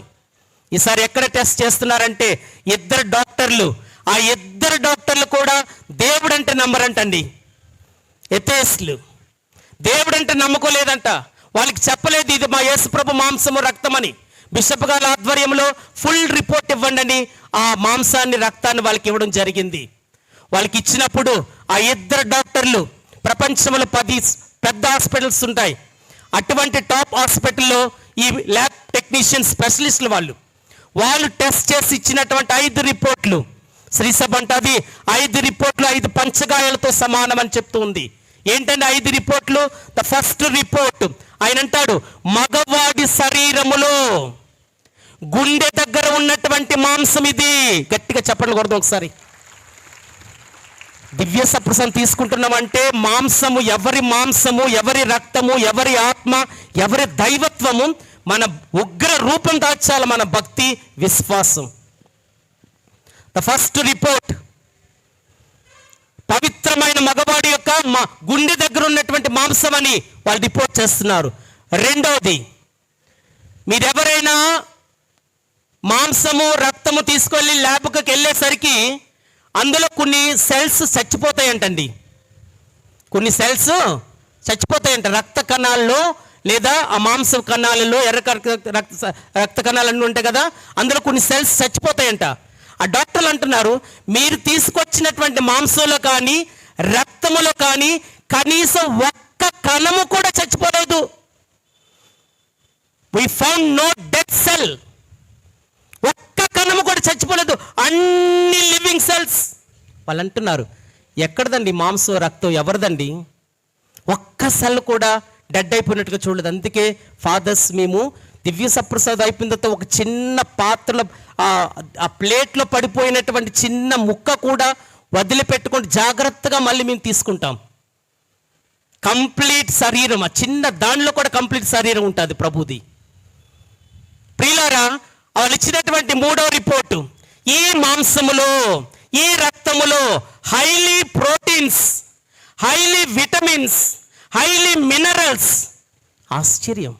ఈసారి ఎక్కడ టెస్ట్ చేస్తున్నారంటే ఆ ఇద్దరు డాక్టర్లు కూడా దేవుడంటే నమ్మరంటండి. ఎథేస్లు, దేవుడంటే నమ్మకోలేదంట. వాళ్ళకి చెప్పలేదు ఇది మా యేసుప్రభు మాంసము రక్తం అని. బిషప్ గారి ఆధ్వర్యంలో ఫుల్ రిపోర్ట్ ఇవ్వండి అని ఆ మాంసాన్ని రక్తాన్ని వాళ్ళకి ఇవ్వడం జరిగింది. వాళ్ళకి ఇచ్చినప్పుడు ఆ ఇద్దరు డాక్టర్లు, ప్రపంచంలో 10 పెద్ద హాస్పిటల్స్ ఉంటాయి, అటువంటి టాప్ హాస్పిటల్లో ఈ ల్యాబ్ టెక్నీషియన్ స్పెషలిస్టులు వాళ్ళు టెస్ట్ చేసి ఇచ్చినటువంటి 5 రిపోర్ట్లు, శ్రీసభ అంటది 5 రిపోర్ట్లు 5 పంచగాయాలతో సమానం అని చెప్తూ ఉంది. ఏంటంటే 5 రిపోర్ట్లు. ద ఫస్ట్ రిపోర్ట్ ఆయన అంటాడు, మగవాడి శరీరములో గుండె దగ్గర ఉన్నటువంటి మాంసం ఇది. గట్టిగా చెప్పండి కొడదాం ఒకసారి. దివ్య సప్రసాదం తీసుకుంటున్నామంటే మాంసము, ఎవరి రక్తము, ఎవరి ఆత్మ, ఎవరి దైవత్వము, మన ఉగ్ర రూపం దాచాలి మన భక్తి విశ్వాసం. ద ఫస్ట్ రిపోర్ట్, పవిత్రమైన మగవాడి యొక్క గుండె దగ్గర ఉన్నటువంటి మాంసం అని వాళ్ళు రిపోర్ట్ చేస్తున్నారు. రెండవది, మీరెవరైనా మాంసము రక్తము తీసుకెళ్ళి ల్యాబ్కి వెళ్ళేసరికి అందులో కొన్ని సెల్స్ చచ్చిపోతాయంటండి. కొన్ని సెల్స్ చచ్చిపోతాయంట రక్త కణాల్లో, లేదా ఆ మాంస కణాలలో, ఎర్ర రక్త కణాలన్నీ ఉంటాయి కదా, అందులో కొన్ని సెల్స్ చచ్చిపోతాయంట. ఆ డాక్టర్లు అంటున్నారు, మీరు తీసుకొచ్చినటువంటి మాంసంలో కానీ రక్తములో కానీ కనీసం ఒక్క కణము కూడా చచ్చిపోలేదు. we found no dead cell. ఒక్క కణము కూడా చచ్చిపోలేదు, అన్ని లివింగ్ సెల్స్. వాళ్ళు అంటున్నారు, ఎక్కడదండి మాంసం రక్తం, ఎవరిదండి? ఒక్క సెల్ కూడా డెడ్ అయిపోయినట్టుగా చూడలేదు. అందుకే ఫాదర్స్ మేము దివ్య సప్రసాదం అయిపోయిన తర్వాత ఒక చిన్న పాత్రలో ఆ ప్లేట్లో పడిపోయినటువంటి చిన్న ముక్క కూడా వదిలిపెట్టుకొని జాగ్రత్తగా మళ్ళీ మేము తీసుకుంటాం. కంప్లీట్ శరీరం, ఆ చిన్న దానిలో కూడా కంప్లీట్ శరీరం ఉంటుంది ప్రభుది. ప్రియులారా, వాళ్ళు ఇచ్చినటువంటి 3వ రిపోర్టు, ఈ మాంసములో, ఈ రక్తములో highly proteins, highly vitamins, highly minerals. ఆశ్చర్యం,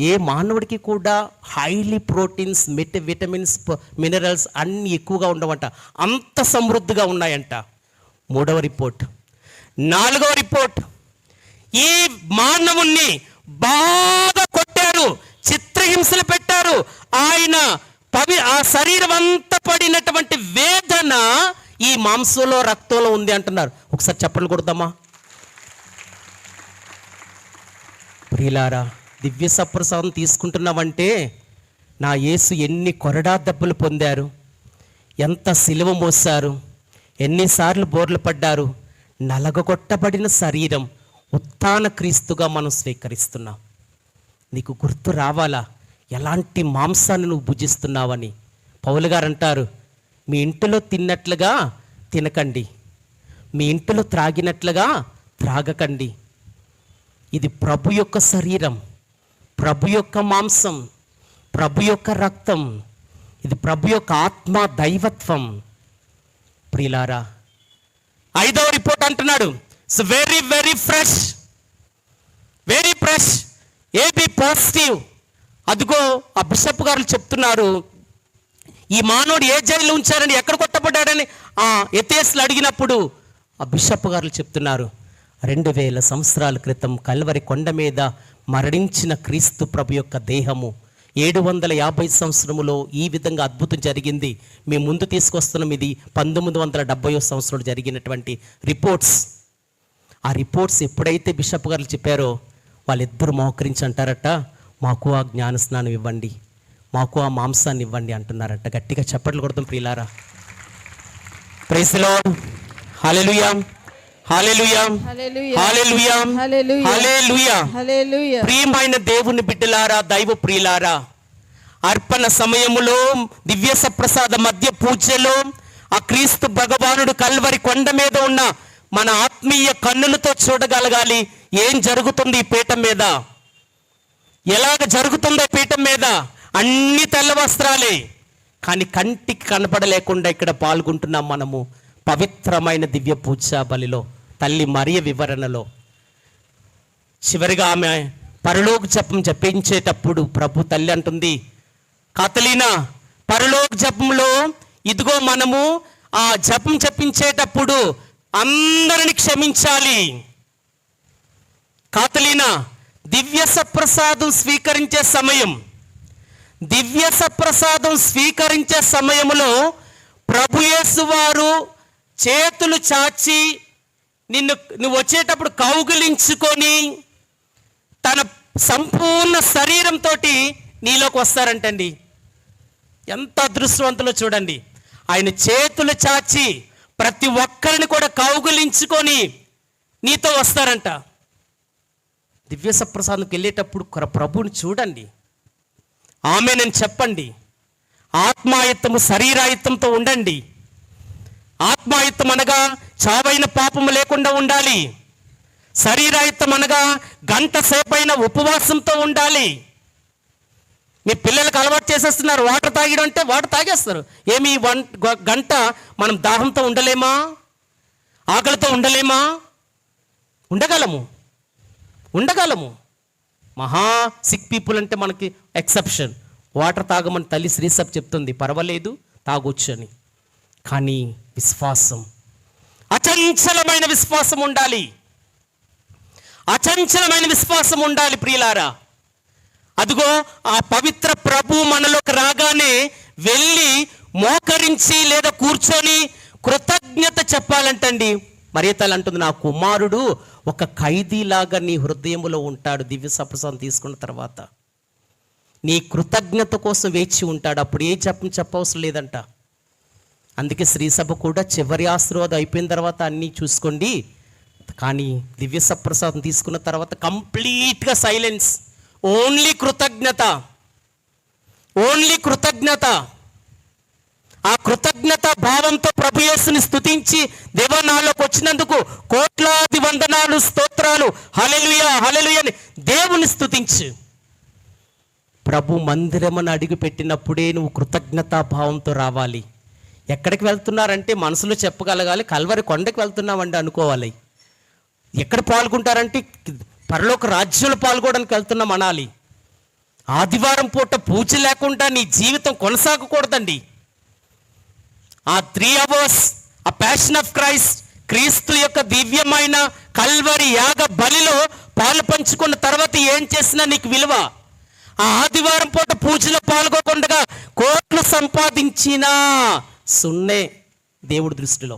ఏ మానవుడికి కూడా హైలీ ప్రోటీన్స్, విటమిన్స్, మినరల్స్ అన్నీ ఎక్కువగా ఉండవంట, అంత సమృద్ధిగా ఉన్నాయంట. 3వ రిపోర్ట్. 4వ రిపోర్ట్, ఈ మానవుణ్ణి బాగా కొట్టారు, చిత్రహింసలు పెట్టారు, ఆయన ఆ శరీరం అంతా పడినటువంటి వేదన ఈ మాంసంలో రక్తంలో ఉంది అంటున్నారు. ఒకసారి చెప్పలు కొడదామా? ప్రియులారా, దివ్య సప్రసాదం తీసుకుంటున్నామంటే నా యేసు ఎన్ని కొరడా దెబ్బలు పొందారు, ఎంత సిలువ మోసారు, ఎన్నిసార్లు బోర్లు పడ్డారు, నలగొట్టబడిన శరీరం ఉత్థాన క్రీస్తుగా మనం స్వీకరిస్తున్నాం. నీకు గుర్తు రావాలా ఎలాంటి మాంసాన్ని నువ్వు భుజిస్తున్నావని. పౌలు గారు అంటారు, మీ ఇంటిలో తిన్నట్లుగా తినకండి, మీ ఇంటిలో త్రాగినట్లుగా త్రాగకండి. ఇది ప్రభు యొక్క శరీరం, ప్రభు యొక్క మాంసం, ప్రభు యొక్క రక్తం, ఇది ప్రభు యొక్క ఆత్మ దైవత్వం. ప్రియులారా, 5వ రిపోర్ట్ అంటున్నాడు, it's very very fresh, very fresh, AB positive. అదిగో ఆ బిషప్ గారు చెప్తున్నారు, ఈ మానవుడు ఏ జైల్లో ఉంచారని, ఎక్కడ కొట్టబడ్డాడని ఆ ఎథేస్లు అడిగినప్పుడు ఆ బిషప్ గారు చెప్తున్నారు, 2000 సంవత్సరాల క్రితం కల్వరి కొండ మీద మరణించిన క్రీస్తు ప్రభు యొక్క దేహము 750 సంవత్సరములో ఈ విధంగా అద్భుతం జరిగింది. మేము ముందు తీసుకొస్తున్నాం, ఇది 1970 సంవత్సరంలో జరిగినటువంటి రిపోర్ట్స్. ఆ రిపోర్ట్స్ ఎప్పుడైతే బిషప్ గారు చెప్పారో వాళ్ళిద్దరూ మోకరించి అంటారట, మాకు ఆ జ్ఞానస్నానం ఇవ్వండి, మాకు ఆ మాంసాన్ని ఇవ్వండి అంటున్నారంట. గట్టిగా చప్పట్లు కొడతాం ప్రియులారా. Praise the lord. Hallelujah, hallelujah, hallelujah, hallelujah, hallelujah, hallelujah. Hallelujah. ప్రియమైన దేవుని బిడ్డలారా, దైవ ప్రియులారా, అర్పణ సమయములో దివ్య సప్రసాద మధ్య పూజలో ఆ క్రీస్తు భగవానుడు కల్వరి కొండ మీద ఉన్న మన ఆత్మీయ కన్నులతో చూడగలగాలి ఏం జరుగుతుంది ఈ పీఠం మీద, ఎలాగ జరుగుతుందో పీఠం మీద. అన్ని తెల్ల వస్త్రాలే, కానీ కంటికి కనపడలేకుండా ఇక్కడ పాల్గొంటున్నాం మనము పవిత్రమైన దివ్య పూజా బలిలో, తల్లి మరియ వివరణలో. చివరిగా ఆమె పరలోక జపం జపించేటప్పుడు ప్రభు తల్లి అంటుంది, కాతలీనా పరలోక జపంలో ఇదిగో మనము ఆ జపం జపించేటప్పుడు అందరిని క్షమించాలి. కాతలీనా దివ్య సప్రసాదం స్వీకరించే సమయం, దివ్య సప్రసాదం స్వీకరించే సమయంలో ప్రభు యేసు వారు చేతులు చాచి నువ్వు వచ్చేటప్పుడు కౌగిలించుకొని తన సంపూర్ణ శరీరంతో నీలోకి వస్తారంటండి. ఎంత అదృష్టవంతులో చూడండి. ఆయన చేతులు చాచి ప్రతి ఒక్కరిని కూడా కౌగిలించుకొని నీతో వస్తారంట. దివ్య సప్రసాదంకి వెళ్ళేటప్పుడు ప్రభుని చూడండి, ఆమెనని చెప్పండి. ఆత్మాయుత్తము శరీరాయుత్తంతో ఉండండి. ఆత్మాయుత్తం అనగా చావైన పాపము లేకుండా ఉండాలి. శరీరాయుత్తం అనగా గంట సేపైన ఉపవాసంతో ఉండాలి. మీ పిల్లలకు అలవాటు చేసేస్తున్నారు వాటర్ తాగడం అంటే, వాటర్ తాగేస్తారు. ఏమి గంట మనం దాహంతో ఉండలేమా? ఆకలితో ఉండలేమా? ఉండగలము. మహా సిక్ పీపుల్ అంటే మనకి ఎక్సెప్షన్. వాటర్ తాగమని తల్లి శ్రీసభ చెప్తుంది, పర్వాలేదు తాగొచ్చు అని. కానీ విశ్వాసం, అచంచలమైన విశ్వాసం ఉండాలి. అచంచలమైన విశ్వాసం ఉండాలి ప్రియులారా. అదిగో ఆ పవిత్ర ప్రభు మనలోకి రాగానే వెళ్ళి మోకరించి లేదా కూర్చొని కృతజ్ఞత చెప్పాలంటండి. మరియతల్లి అంటుంది, నా కుమారుడు ఒక ఖైదీలాగా నీ హృదయంలో ఉంటాడు. దివ్య సప్రసాదం తీసుకున్న తర్వాత నీ కృతజ్ఞత కోసం వేచి ఉంటాడు. అప్పుడు ఏ జపం చెప్పవసరం లేదంట. అందుకే శ్రీసభ కూడా చివరి ఆశీర్వాదం అయిపోయిన తర్వాత అన్నీ చూసుకోండి, కానీ దివ్య సప్రసాదం తీసుకున్న తర్వాత కంప్లీట్గా సైలెన్స్, ఓన్లీ కృతజ్ఞత, ఓన్లీ కృతజ్ఞత. ఆ కృతజ్ఞత భావంతో ప్రభు యేసుని స్తుతించి దేవా నాలోకి వచ్చినందుకు కోట్లాది వందనాలు, స్తోత్రాలు, హల్లెలూయా హల్లెలూయా అని దేవుని స్తుతించు. ప్రభు మందిరమని అడుగు పెట్టినప్పుడే నువ్వు కృతజ్ఞతా భావంతో రావాలి. ఎక్కడికి వెళ్తున్నారంటే మనసులో చెప్పగలగాలి, కల్వరి కొండకి వెళ్తున్నామండి అనుకోవాలి. ఎక్కడ పాల్గొంటారంటే పరలోక రాజ్యంలో పాల్గొనడానికి వెళ్తున్నాం అనాలి. ఆదివారం పూట పూజ లేకుండా నీ జీవితం కొనసాగకూడదండి. ఆ 3 hours ఆ ప్యాషన్ ఆఫ్ క్రైస్ట్, క్రీస్తు యొక్క దివ్యమైన కల్వరి యాగ బలిలో పాలు పంచుకున్న తర్వాత ఏం చేసినా నీకు విలువ. ఆ ఆదివారం పూట పూజలో పాల్గొకుండా కోట్లు సంపాదించినా సున్నే దేవుడి దృష్టిలో.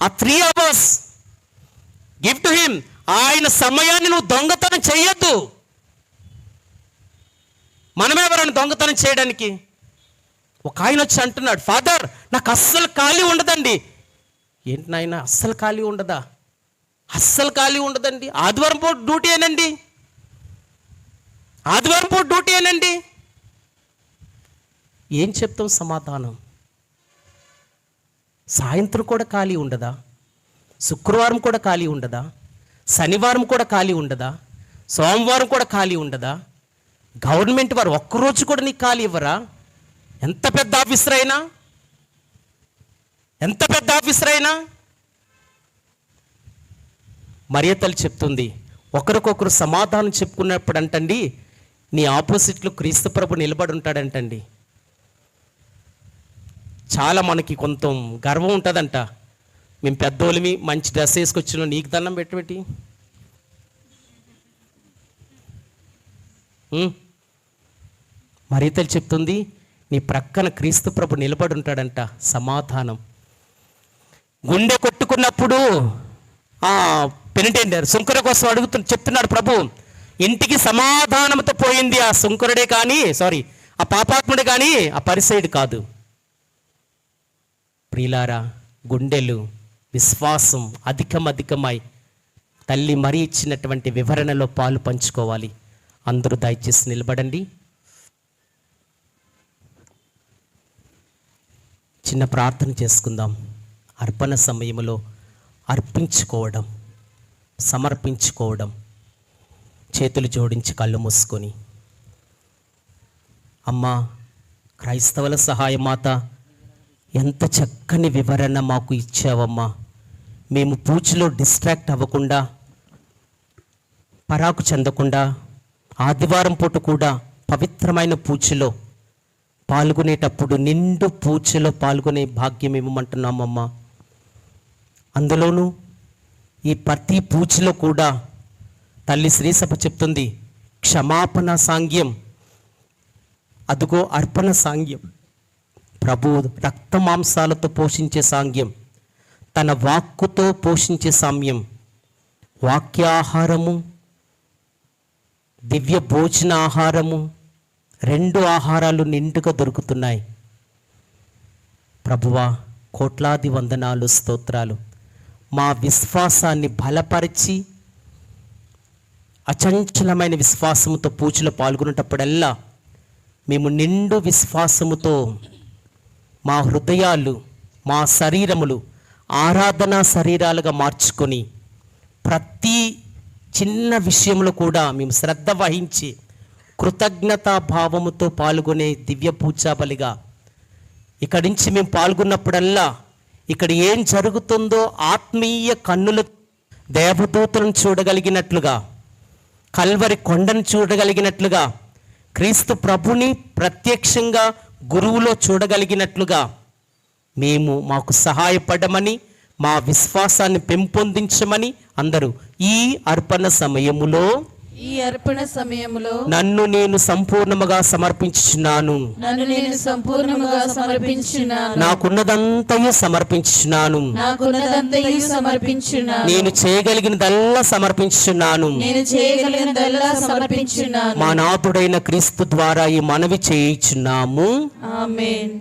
ఆ 3 hours గివ్ టు హిమ్. ఆయన సమయాన్ని నువ్వు దొంగతనం చేయొద్దు. మనమెవరైనా దొంగతనం చేయడానికి? ఒక ఆయన వచ్చి అంటున్నాడు, ఫాదర్ నాకు అస్సలు ఖాళీ ఉండదండి. ఏంటి నాయన అస్సలు ఖాళీ ఉండదా? అస్సలు ఖాళీ ఉండదండి. ఆదివారం పూట డ్యూటీ ఏనండి, ఆదివారం పూట డ్యూటీ ఏనండి. ఏం చెప్తాం సమాధానం? సాయంత్రం కూడా ఖాళీ ఉండదా? శుక్రవారం కూడా ఖాళీ ఉండదా? శనివారం కూడా ఖాళీ ఉండదా? సోమవారం కూడా ఖాళీ ఉండదా? గవర్నమెంట్ వారు ఒక్కరోజు కూడా నీకు ఖాళీ ఇవ్వరా? ఎంత పెద్ద ఆఫీసర్ అయినా, ఎంత పెద్ద ఆఫీసర్ అయినా. మరియతల్లి చెప్తుంది, ఒకరికొకరు సమాధానం చెప్పుకున్నప్పుడు అంటండి నీ ఆపోజిట్లో క్రీస్తు ప్రభు నిలబడి ఉంటాడంటండి. చాలా మనకి కొంత గర్వం ఉంటుందంట. మేము పెద్దోళ్ళమి మంచి డ్రెస్ వేసుకొచ్చినాం, నీకు దండం పెట్టి మరియతల్లి చెప్తుంది, నీ ప్రక్కన క్రీస్తు ప్రభు నిలబడి ఉంటాడంట. సమాధానం. గుండె కొట్టుకున్నప్పుడు పెనిటెండర్ సుంకర కోసం చెప్తున్నాడు, ప్రభు ఇంటికి సమాధానంతో పోయింది ఆ సుంకరుడే కానీ ఆ పాపాత్ముడే కానీ ఆ పరిసయుడు కాదు. ప్రియులారా, గుండెలు విశ్వాసం అధికమై తల్లి మరి ఇచ్చినటువంటి వివరణలో పాలు పంచుకోవాలి. అందరూ దయచేసి నిలబడండి. చిన్న ప్రార్థన చేసుకుందాం. అర్పణ సమయంలో అర్పించుకోవడం, సమర్పించుకోవడం. చేతులు జోడించి కళ్ళు మూసుకొని, అమ్మా క్రైస్తవుల సహాయమాత, ఎంత చక్కని వివరణ మాకు ఇచ్చావమ్మా. మేము పూజలో డిస్ట్రాక్ట్ అవ్వకుండా, పరాకు చెందకుండా, ఆదివారం పూట కూడా పవిత్రమైన పూజలో పాల్గొనేటప్పుడు నిండు పూజలో పాల్గొనే భాగ్యం ఇవ్వమంటున్నామమ్మా. అందులోనూ ఈ ప్రతి పూజలో కూడా తల్లి శ్రీసభ చెప్తుంది, క్షమాపణ సాంగ్యం, అదుగో అర్పణ సాంగ్యం, ప్రభు రక్త మాంసాలతో పోషించే సాంగ్యం, తన వాక్కుతో పోషించే సామ్యం, వాక్యాహారము, దివ్య భోజన ఆహారము, 2 ఆహారాలు నిండుగా దొరుకుతున్నాయి. ప్రభువా, కోట్లాది వందనాలు, స్తోత్రాలు. మా విశ్వాసాన్ని బలపరిచి అచంచలమైన విశ్వాసముతో పూజలో పాల్గొనేటప్పుడల్లా మేము నిండు విశ్వాసముతో మా హృదయాలు, మా శరీరములు ఆరాధనా శరీరాలుగా మార్చుకొని ప్రతి చిన్న విషయంలో కూడా మేము శ్రద్ధ వహించి కృతజ్ఞతా భావముతో పాల్గొనే దివ్య పూజా బలిగా ఇక్కడి నుంచి మేము పాల్గొన్నప్పుడల్లా ఇక్కడ ఏం జరుగుతుందో ఆత్మీయ కన్నుల దేవదూతలను చూడగలిగినట్లుగా, కల్వరి కొండను చూడగలిగినట్లుగా, క్రీస్తు ప్రభుని ప్రత్యక్షంగా గురువులో చూడగలిగినట్లుగా మాకు సహాయపడమని, మా విశ్వాసాన్ని పెంపొందించమని అందరూ ఈ అర్పణ సమయములో నన్ను నేను సంపూర్ణముగా సమర్పించుచున్నాను, నాకున్నదంతయు సమర్పించుచున్నాను, నేను చేయగలిగినదల్లా సమర్పించుచున్నాను, మా నాథుడైన క్రీస్తు ద్వారా ఈ మనవి చేయుచున్నాము. ఆమేన్.